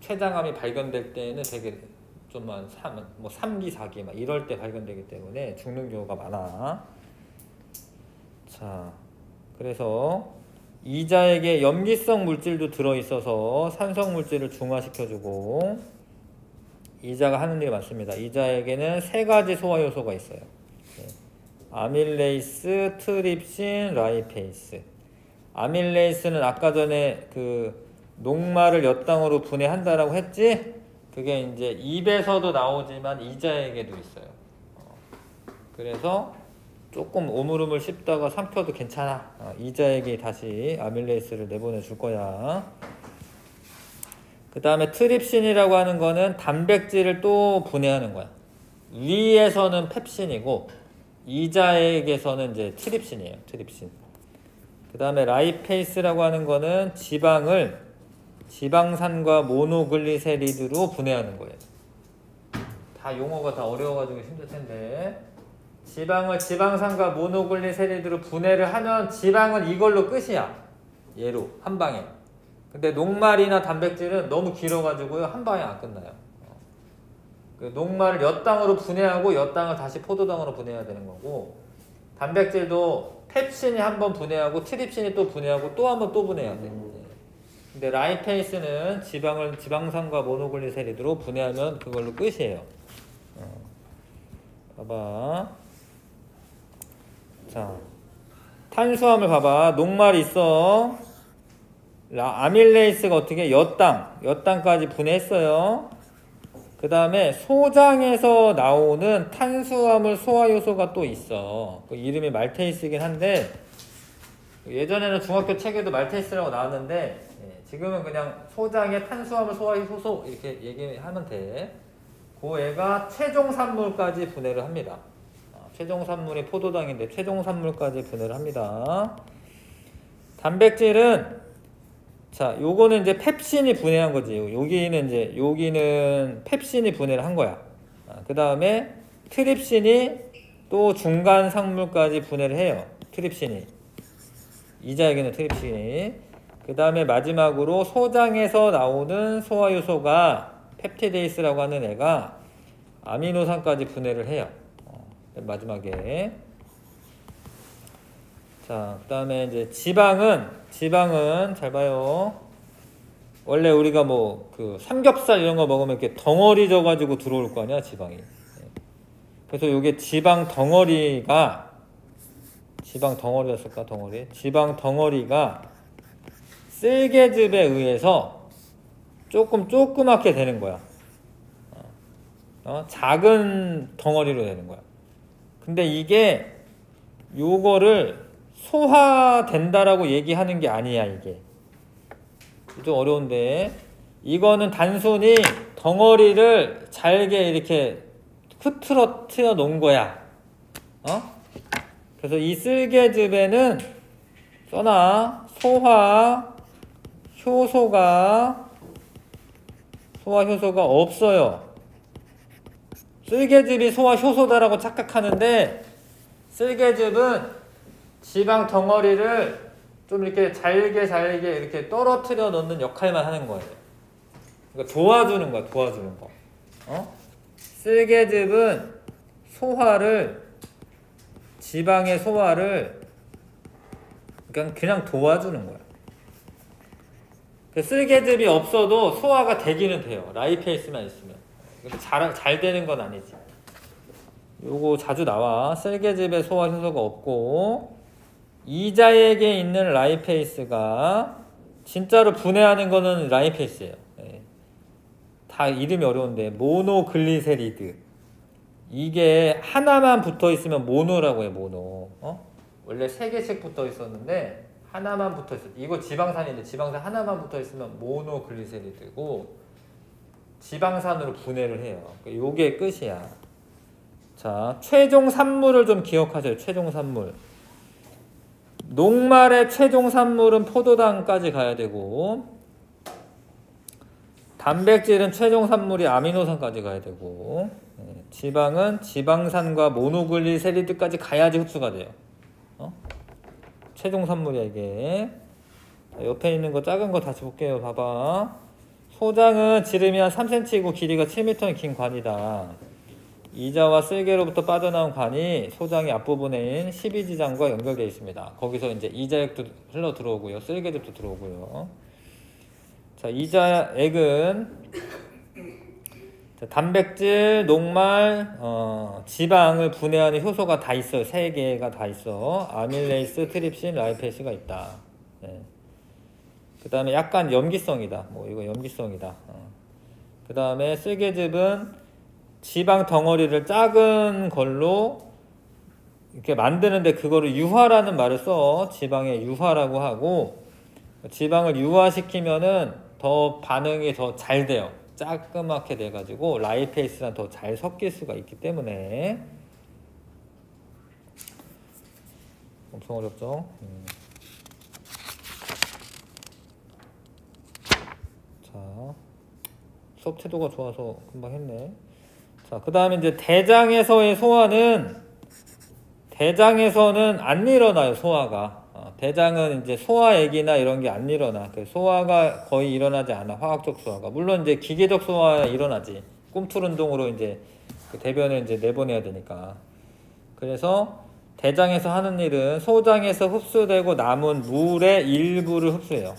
췌장암이 발견될 때는 되게 좀만 3기, 4기 막 이럴 때 발견되기 때문에 죽는 경우가 많아. 자, 그래서 이자액에 염기성 물질도 들어있어서 산성 물질을 중화시켜주고 이자가 하는 일이 많습니다. 이자액에는 3가지 소화 요소가 있어요. 아밀레이스, 트립신, 라이페이스. 아밀레이스는 아까 전에 그 녹말을 엿당으로 분해한다라고 했지? 그게 이제 입에서도 나오지만 이자액에도 있어요. 그래서 조금 오물오물 씹다가 삼켜도 괜찮아. 이자액이 다시 아밀레이스를 내보내 줄 거야. 그 다음에 트립신이라고 하는 거는 단백질을 또 분해하는 거야. 위에서는 펩신이고 이자액에서는 이제 트립신이에요. 트립신. 그 다음에 라이페이스라고 하는 거는 지방을 지방산과 모노글리세리드로 분해하는 거예요. 다 용어가 다 어려워가지고 힘들 텐데 지방을 지방산과 모노글리세리드로 분해를 하면 지방은 이걸로 끝이야. 얘로 한 방에. 근데 녹말이나 단백질은 너무 길어가지고요 한 방에 안 끝나요. 그 녹말을 엿당으로 분해하고 엿당을 다시 포도당으로 분해해야 되는 거고 단백질도 펩신이 한 번 분해하고 트립신이 또 분해하고 또 한 번 또 분해해야 돼. 근데 라이페이스는 지방을 지방산과 모노글리세리드로 분해하면 그걸로 끝이에요. 봐봐. 자, 탄수화물 봐봐. 녹말이 있어. 아밀레이스가 어떻게 엿당까지 분해했어요. 그 다음에 소장에서 나오는 탄수화물 소화효소가 또 있어. 그 이름이 말테이스이긴 한데 예전에는 중학교 책에도 말테이스라고 나왔는데 지금은 그냥 소장의 탄수화물 소화효소 이렇게 얘기하면 돼. 그 애가 최종산물까지 분해를 합니다. 최종산물이 포도당인데 최종산물까지 분해를 합니다. 단백질은 자, 요거는 이제 펩신이 분해한 거지. 여기는 펩신이 분해를 한 거야. 그 다음에 트립신이 또 중간 상물까지 분해를 해요. 트립신이. 이자에게는 트립신이. 그 다음에 마지막으로 소장에서 나오는 소화효소가 펩티데이스라고 하는 애가 아미노산까지 분해를 해요. 마지막에. 자, 그 다음에 이제 지방은 잘 봐요. 원래 우리가 뭐 그 삼겹살 이런 거 먹으면 이렇게 덩어리 져가지고 들어올 거 아니야, 지방이. 그래서 요게 지방 덩어리였을까, 덩어리? 지방 덩어리가 쓸개즙에 의해서 조그맣게 되는 거야. 작은 덩어리로 되는 거야. 근데 이게 요거를 소화된다라고 얘기하는 게 아니야. 이게 좀 어려운데 이거는 단순히 덩어리를 잘게 이렇게 흐트러뜨려 놓은 거야. 그래서 이 쓸개즙에는 써놔. 소화효소가 없어요. 쓸개즙이 소화효소다라고 착각하는데 쓸개즙은 지방 덩어리를 좀 이렇게 잘게 이렇게 떨어뜨려 놓는 역할만 하는 거예요. 그러니까 도와주는 거야, 도와주는 거. 쓸개즙은 지방의 소화를 그냥 도와주는 거야. 쓸개즙이 없어도 소화가 되기는 돼요. 라이페이스만 있으면. 근데 잘 되는 건 아니지. 요거 자주 나와. 쓸개즙에 소화 효소가 없고 이자액에 있는 라이페이스가 진짜로 분해하는 거는 라이페이스예요. 다 이름이 어려운데 모노글리세리드. 이게 하나만 붙어 있으면 모노라고 해. 모노. 원래 3개씩 붙어 있었는데 하나만 붙어 있어. 이거 지방산인데 지방산 하나만 붙어 있으면 모노글리세리드고 지방산으로 분해를 해요. 요게 끝이야. 자, 최종 산물을 좀 기억하세요. 최종 산물. 녹말의 최종 산물은 포도당까지 가야 되고, 단백질은 최종 산물이 아미노산까지 가야 되고, 지방은 지방산과 모노글리세리드까지 가야지 흡수가 돼요. 최종 산물이야 이게. 자, 옆에 있는 거 작은 거 다시 볼게요. 봐봐. 소장은 지름이 한 3cm이고 길이가 7m인 긴 관이다. 이자와 쓸개로부터 빠져나온 관이 소장의 앞부분에 있는 12지장과 연결되어 있습니다. 거기서 이제 이자액도 흘러 들어오고요. 쓸개도 들어오고요. 자, 이자액은 단백질, 녹말, 지방을 분해하는 효소가 다 있어요. 3개가 다 있어. 아밀레이스, 트립신, 라이페이스가 있다. 네. 그 다음에 약간 염기성이다. 뭐 이거 염기성이다. 그 다음에 쓸개즙은 지방 덩어리를 작은 걸로 이렇게 만드는데 그거를 유화라는 말을 써. 지방의 유화라고 하고, 지방을 유화시키면은 더 반응이 더 잘 돼요. 짜끄맣게 돼가지고 라이페이스랑 더 잘 섞일 수가 있기 때문에. 엄청 어렵죠? 자, 수업 태도가 좋아서 금방 했네. 자, 그 다음에 이제 대장에서의 소화는, 대장에서는 안 일어나요, 소화가. 대장은 이제 소화액이나 이런 게 안 일어나. 소화가 거의 일어나지 않아, 화학적 소화가. 물론 이제 기계적 소화가 일어나지. 꿈틀 운동으로 이제 그 대변을 이제 내보내야 되니까. 그래서 대장에서 하는 일은 소장에서 흡수되고 남은 물의 일부를 흡수해요.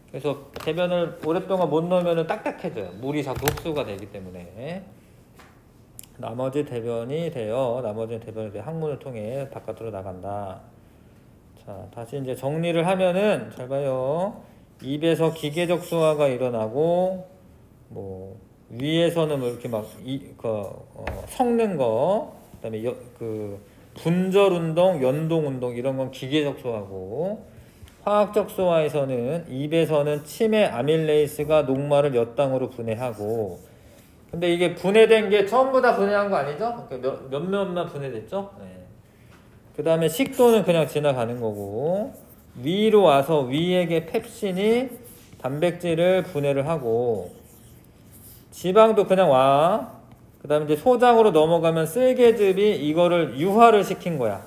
그래서 대변을 오랫동안 못 넣으면 딱딱해져요. 물이 자꾸 흡수가 되기 때문에. 나머지 대변이 돼요. 나머지 대변이 돼 항문을 통해 바깥으로 나간다. 자, 다시 이제 정리를 하면은 잘 봐요. 입에서 기계적 소화가 일어나고, 뭐 위에서는 뭐 이렇게 막 섞는 거, 그다음에 분절 운동, 연동 운동 이런 건 기계적 소화고, 화학적 소화에서는 입에서는 치매 아밀레이스가 녹말을 엿당으로 분해하고, 근데 이게 분해된 게 전부 다 분해한 거 아니죠? 몇몇만 분해됐죠? 네. 그 다음에 식도는 그냥 지나가는 거고, 위로 와서 위액의 펩신이 단백질을 분해를 하고, 지방도 그냥 와. 그 다음에 이제 소장으로 넘어가면 쓸개즙이 이거를 유화를 시킨 거야.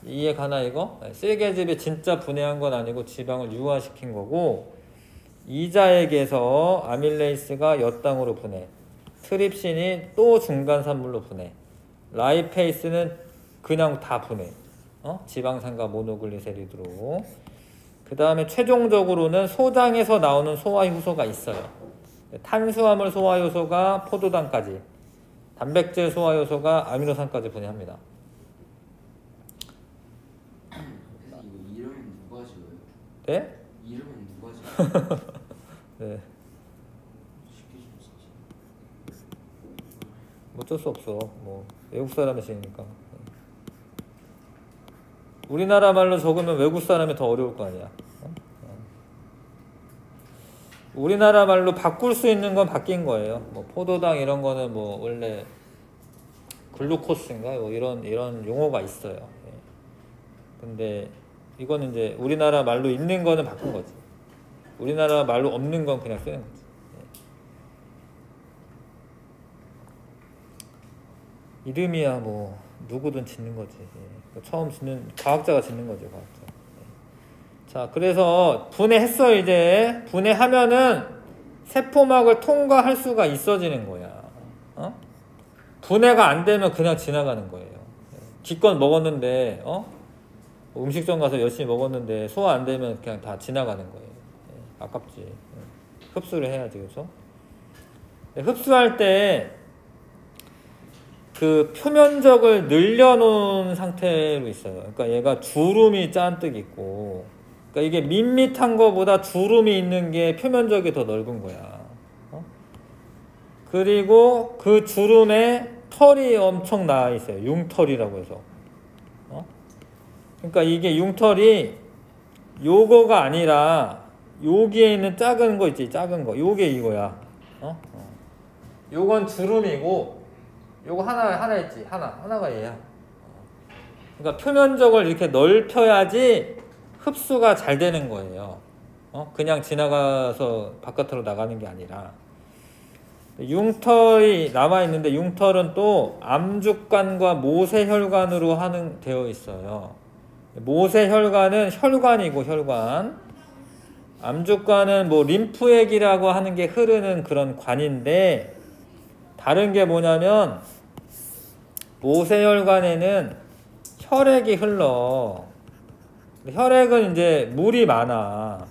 이해 가나 이거? 쓸개즙이 진짜 분해한 건 아니고 지방을 유화시킨 거고, 이자액에서 아밀레이스가 엿당으로 분해, 트립신이 또 중간산물로 분해, 라이페이스는 그냥 다 분해. 지방산과 모노글리세리드로. 그 다음에 최종적으로는 소장에서 나오는 소화효소가 있어요. 탄수화물 소화효소가 포도당까지, 단백질 소화효소가 아미노산까지 분해합니다. 이거 이름은 누가 지어요? 네? 이름은 누가 지어요? 네. 쉽게 좀 쓰지. 어쩔 수 없어. 뭐 외국 사람이시니까. 우리나라 말로 적으면 외국 사람이 더 어려울 거 아니야. 우리나라 말로 바꿀 수 있는 건 바뀐 거예요. 뭐 포도당 이런 거는 뭐 원래 글루코스인가 뭐 이런 용어가 있어요. 근데 이거는 이제 우리나라 말로 있는 거는 바꾼 거지. 우리나라 말로 없는 건 그냥 쓰는 거지. 이름이야 뭐 누구든 짓는 거지. 처음 짓는 과학자가 짓는 거죠, 과학자. 자, 그래서 분해했어. 이제 분해하면은 세포막을 통과할 수가 있어지는 거야. 분해가 안 되면 그냥 지나가는 거예요. 기껏 먹었는데 음식점 가서 열심히 먹었는데 소화 안 되면 그냥 다 지나가는 거예요. 아깝지. 흡수를 해야지, 그렇죠? 흡수할 때 그 표면적을 늘려놓은 상태로 있어요. 그러니까 얘가 주름이 잔뜩 있고, 그러니까 이게 밋밋한 거보다 주름이 있는 게 표면적이 더 넓은 거야. 그리고 그 주름에 털이 엄청 나와 있어요. 융털이라고 해서. 그러니까 이게 융털이 요거가 아니라 여기에 있는 작은 거 있지, 작은 거. 요게 이거야. 요건 주름이고 요거 하나 있지, 하나가 얘야. 그러니까 표면적을 이렇게 넓혀야지 흡수가 잘 되는 거예요. 그냥 지나가서 바깥으로 나가는 게 아니라. 융털이 남아있는데 융털은 또 암죽관과 모세혈관으로 되어 있어요. 모세혈관은 혈관이고 혈관. 암죽관은 뭐 림프액이라고 하는 게 흐르는 그런 관인데 다른 게 뭐냐면 모세혈관에는 혈액이 흘러. 혈액은 이제 물이 많아.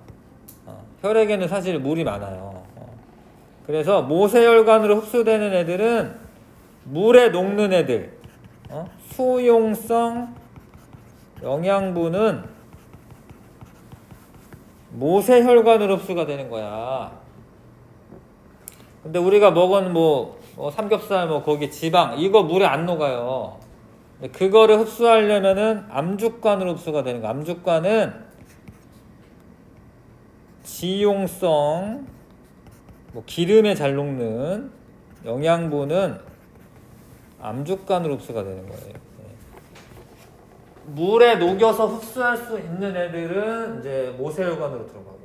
혈액에는 사실 물이 많아요. 그래서 모세혈관으로 흡수되는 애들은 물에 녹는 애들, 수용성 영양분은 모세혈관으로 흡수가 되는 거야. 근데 우리가 먹은 뭐 삼겹살 거기 지방 이거 물에 안 녹아요. 근데 그거를 흡수하려면은 암죽관으로 흡수가 되는 거야. 암죽관은 지용성 기름에 잘 녹는 영양분은 암죽관으로 흡수가 되는 거예요. 물에 녹여서 흡수할 수 있는 애들은 이제 모세혈관으로 들어가고,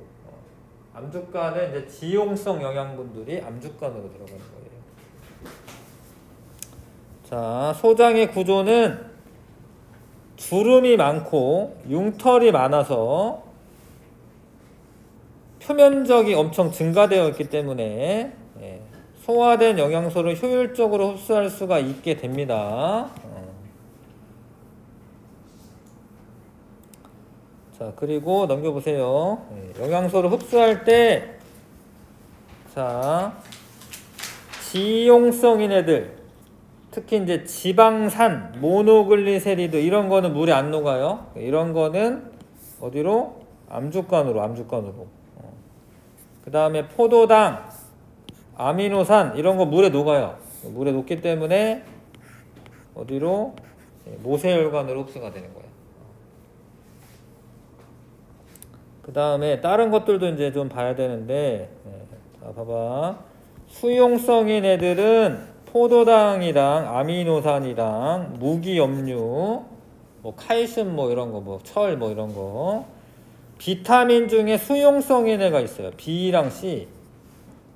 암죽관은 이제 지용성 영양분들이 암죽관으로 들어가는 거예요. 자, 소장의 구조는 주름이 많고 융털이 많아서 표면적이 엄청 증가되어 있기 때문에 소화된 영양소를 효율적으로 흡수할 수가 있게 됩니다. 자, 그리고 넘겨보세요. 영양소를 흡수할 때, 자, 지용성인 애들, 특히 이제 지방산, 모노글리세리드, 이런 거는 물에 안 녹아요. 이런 거는 어디로? 암죽관으로. 그 다음에 포도당, 아미노산, 이런 거 물에 녹아요. 물에 녹기 때문에 어디로? 모세혈관으로 흡수가 되는 거예요. 그 다음에 다른 것들도 이제 좀 봐야 되는데, 자, 봐봐. 수용성인 애들은 포도당이랑 아미노산이랑 무기염류, 칼슘 이런 거, 철 이런 거. 비타민 중에 수용성인 애가 있어요. B랑 C.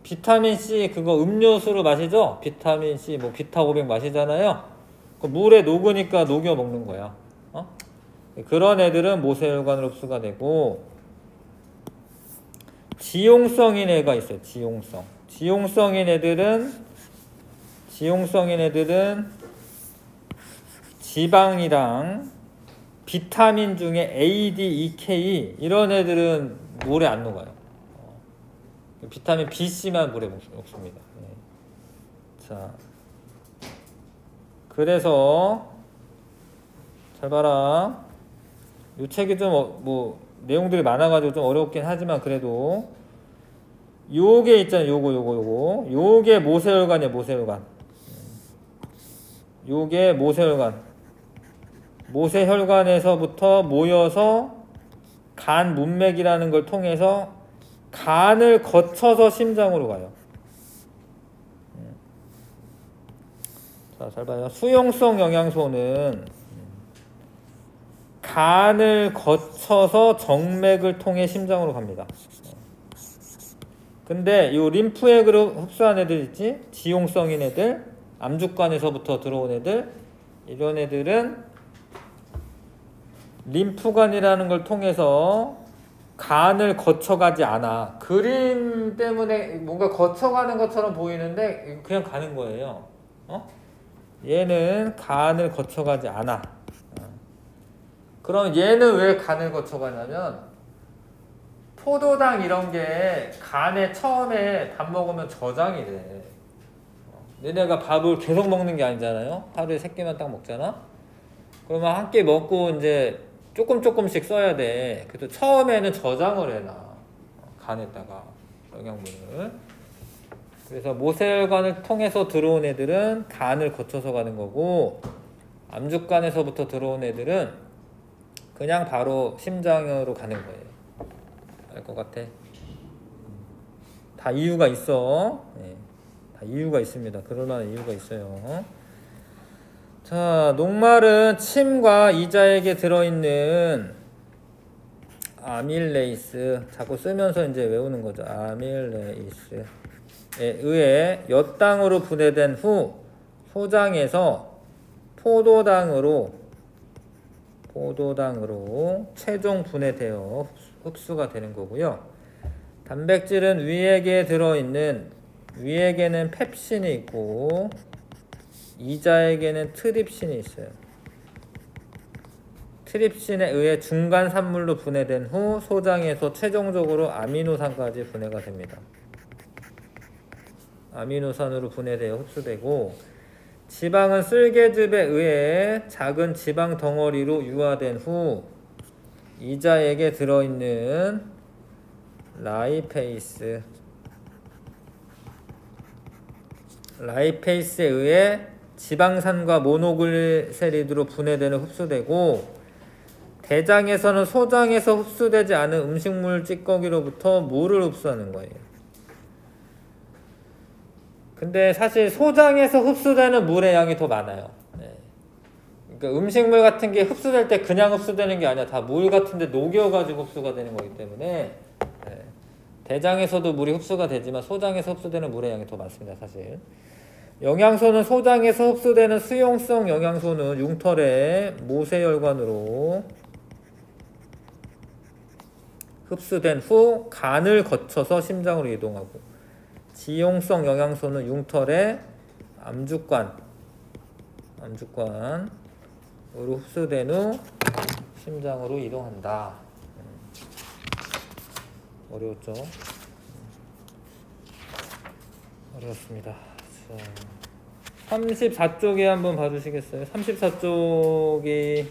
비타민 C 그거 음료수로 마시죠? 비타민 C 비타500 마시잖아요. 그 물에 녹으니까 녹여 먹는 거야. 그런 애들은 모세혈관으로 흡수가 되고, 지용성인 애가 있어요. 지용성인 애들은 지방이랑 비타민 중에 A, D, E, K 이런 애들은 물에 안 녹아요. 비타민 B, C만 물에 녹습니다. 자, 그래서 잘 봐라. 이 책이 좀 내용들이 많아가지고 좀 어렵긴 하지만 그래도 요게 있잖아요. 요게 모세혈관이에요. 요게 모세혈관에서부터 모여서 간 문맥이라는 걸 통해서 간을 거쳐서 심장으로 가요. 자, 잘 봐요. 수용성 영양소는 간을 거쳐서 정맥을 통해 심장으로 갑니다. 근데 요 림프액으로 흡수한 애들 있지? 지용성인 애들, 암죽관에서부터 들어온 애들, 이런 애들은 림프관이라는 걸 통해서 간을 거쳐가지 않아. 그림 때문에 뭔가 거쳐가는 것처럼 보이는데 그냥 가는 거예요. 얘는 간을 거쳐가지 않아. 그럼 얘는 왜 간을 거쳐가냐면 포도당 이런 게 간에 처음에 밥 먹으면 저장이 돼. 얘네가 밥을 계속 먹는 게 아니잖아요. 하루에 3끼만 딱 먹잖아. 그러면 한 끼 먹고 이제 조금씩 써야 돼. 그래도 처음에는 저장을 해놔. 간에다가 영양분을. 그래서 모세혈관을 통해서 들어온 애들은 간을 거쳐서 가는 거고, 암죽관에서부터 들어온 애들은 그냥 바로 심장으로 가는 거예요. 알 것 같아. 다 이유가 있어. 네. 다 이유가 있습니다. 그럴 만한 이유가 있어요. 자, 녹말은 침과 이자액에 들어있는 아밀레이스, 자꾸 쓰면서 이제 외우는 거죠. 아밀레이스에 의해 엿당으로 분해된 후 소장에서 포도당으로 최종 분해되어 흡수가 되는 거고요. 단백질은 위액에는 펩신이 있고 이자액에는 트립신이 있어요. 트립신에 의해 중간 산물로 분해된 후 소장에서 최종적으로 아미노산까지 분해가 됩니다. 아미노산으로 분해되어 흡수되고, 지방은 쓸개즙에 의해 작은 지방 덩어리로 유화된 후 이자액에 들어있는 라이페이스에 의해 지방산과 모노글리세리드로 분해되는 흡수되고, 대장에서는 소장에서 흡수되지 않은 음식물 찌꺼기로부터 물을 흡수하는 거예요. 근데 사실 소장에서 흡수되는 물의 양이 더 많아요. 네. 그러니까 음식물 같은 게 흡수될 때 그냥 흡수되는 게 아니라 다 물 같은데 녹여가지고 흡수가 되는 거기 때문에, 네. 대장에서도 물이 흡수가 되지만 소장에서 흡수되는 물의 양이 더 많습니다. 사실 영양소는 소장에서 흡수되는 수용성 영양소는 융털의 모세혈관으로 흡수된 후 간을 거쳐서 심장으로 이동하고, 지용성 영양소는 융털의 암주관으로 흡수된 후 심장으로 이동한다. 어려웠죠? 어려웠습니다. 자, 34쪽에 한번 봐주시겠어요? 34쪽이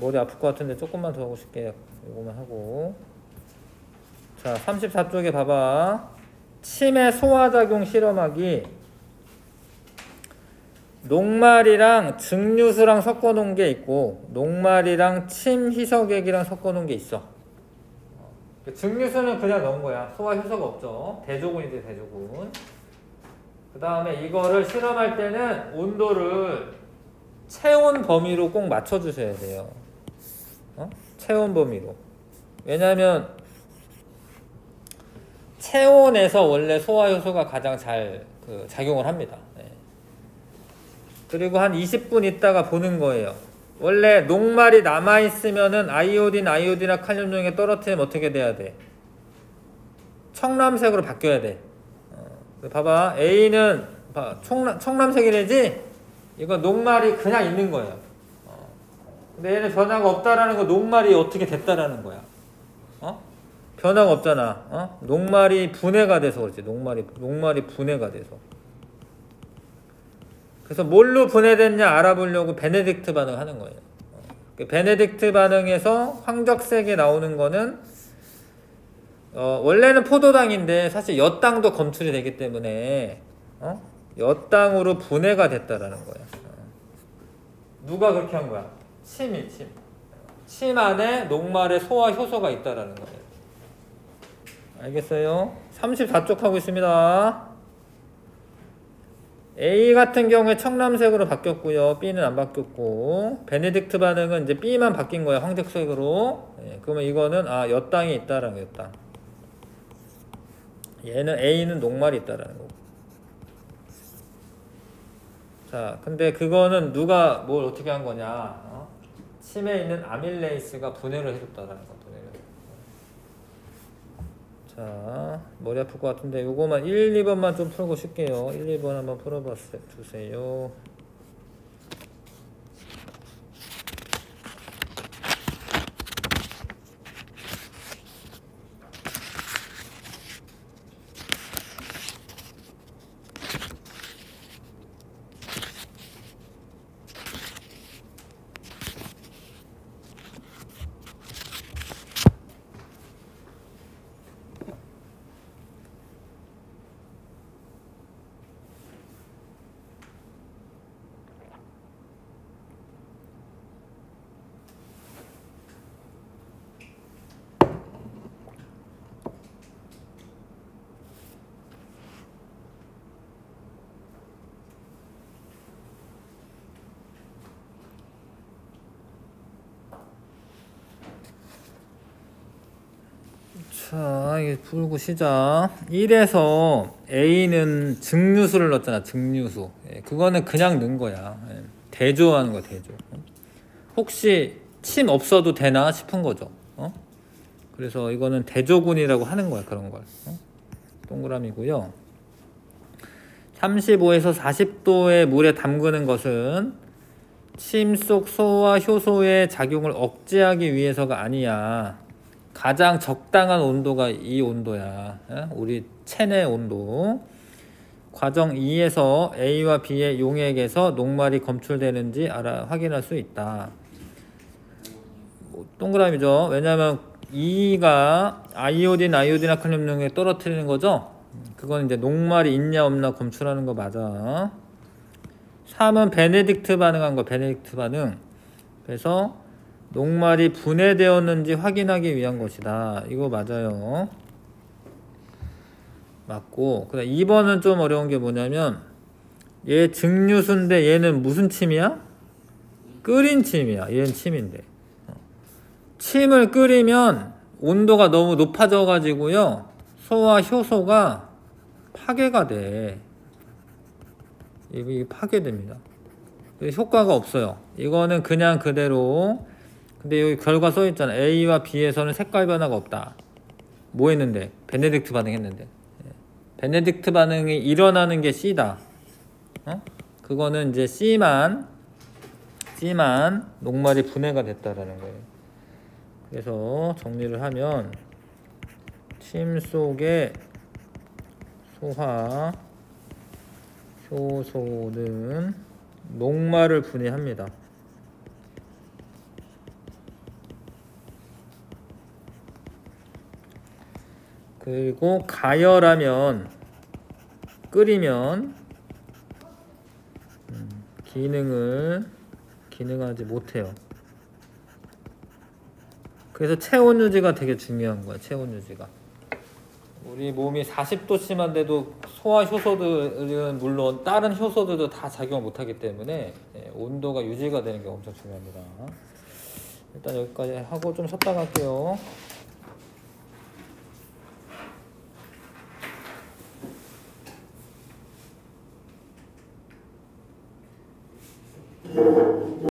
머리 아플 것 같은데 조금만 더 하고 싶게 이거만 하고. 자, 34쪽에 봐봐. 침의 소화작용 실험하기. 녹말이랑 증류수랑 섞어 놓은 게 있고, 녹말이랑 침 희석액이랑 섞어 놓은 게 있어. 증류수는 그냥 넣은 거야. 소화 효소가 없죠. 대조군이지, 대조군. 그 다음에 이거를 실험할 때는 온도를 체온 범위로 꼭 맞춰주셔야 돼요. 체온 범위로. 왜냐하면 체온에서 원래 소화 효소가 가장 잘 작용을 합니다. 네. 그리고 한 20분 있다가 보는 거예요. 원래 녹말이 남아있으면은 아이오딘이나 칼륨 중에 떨어뜨리면 어떻게 돼야 돼? 청람색으로 바뀌어야 돼. 봐봐. A는 청람색이래지? 이거 녹말이 그냥 있는 거예요. 근데 얘는 변화가 없다라는 거, 녹말이 어떻게 됐다라는 거야. 변화가 없잖아. 녹말이 분해가 돼서 그렇지. 녹말이 분해가 돼서. 그래서 뭘로 분해됐냐 알아보려고 베네딕트 반응 하는 거예요. 그 베네딕트 반응에서 황적색이 나오는 거는 원래는 포도당인데 사실 엿당도 검출이 되기 때문에 엿당으로 분해가 됐다라는 거야. 누가 그렇게 한 거야? 침. 침 안에 녹말의 소화 효소가 있다라는 거예요. 알겠어요? 34쪽 하고 있습니다. A 같은 경우에 청람색으로 바뀌었고요. B는 안 바뀌었고, 베네딕트 반응은 이제 B만 바뀐 거야. 황색색으로. 그러면 이거는 엿당이 있다라는 거야. 엿당. 얘는 A는 녹말이 있다라는 거고. 자, 근데 그거는 누가 뭘 어떻게 한 거냐? 침에 있는 아밀레이스가 분해를 해줬다라는 거. 자, 머리 아플 것 같은데 요거만 1, 2번만 좀 풀고 쉴게요. 1, 2번 한번 풀어봐 주세요. 자, 이게 풀고 시작. 1에서 A는 증류수를 넣었잖아. 증류수. 예, 그거는 그냥 넣은 거야. 예, 대조하는 거야. 대조. 혹시 침 없어도 되나 싶은 거죠. 그래서 이거는 대조군이라고 하는 거야. 그런 걸. 동그라미고요. 35에서 40도의 물에 담그는 것은 침 속 소와 효소의 작용을 억제하기 위해서가 아니야. 가장 적당한 온도가 이 온도야. 우리 체내 온도. 과정 2에서 A와 B의 용액에서 녹말이 검출되는지 확인할 수 있다. 동그라미죠. 왜냐하면 2가 아이오딘 나클륨 용액 떨어뜨리는 거죠. 그건 이제 녹말이 있냐 없나 검출하는 거 맞아. 3은 베네딕트 반응한 거. 베네딕트 반응. 그래서 녹말이 분해되었는지 확인하기 위한 것이다. 이거 맞아요. 맞고. 그다음 2번은 좀 어려운 게 뭐냐면 얘 증류수인데 얘는 무슨 침이야? 끓인 침이야. 얘는 침인데. 침을 끓이면 온도가 너무 높아져 가지고요. 소와 효소가 파괴가 돼. 이게 파괴됩니다. 효과가 없어요. 이거는 그냥 그대로. 근데 여기 결과 써있잖아. A와 B에서는 색깔 변화가 없다. 뭐 했는데? 베네딕트 반응 했는데. 베네딕트 반응이 일어나는 게 C다. 그거는 이제 C만 녹말이 분해가 됐다라는 거예요. 그래서 정리를 하면 침 속의 소화 효소는 녹말을 분해합니다. 그리고 가열하면 끓이면 기능하지 못해요. 그래서 체온 유지가 되게 중요한 거야. 체온 유지가. 우리 몸이 40도 심한데도 소화 효소들은 물론 다른 효소들도 다 작용을 못하기 때문에 온도가 유지가 되는 게 엄청 중요합니다. 일단 여기까지 하고 좀 쉬었다 갈게요.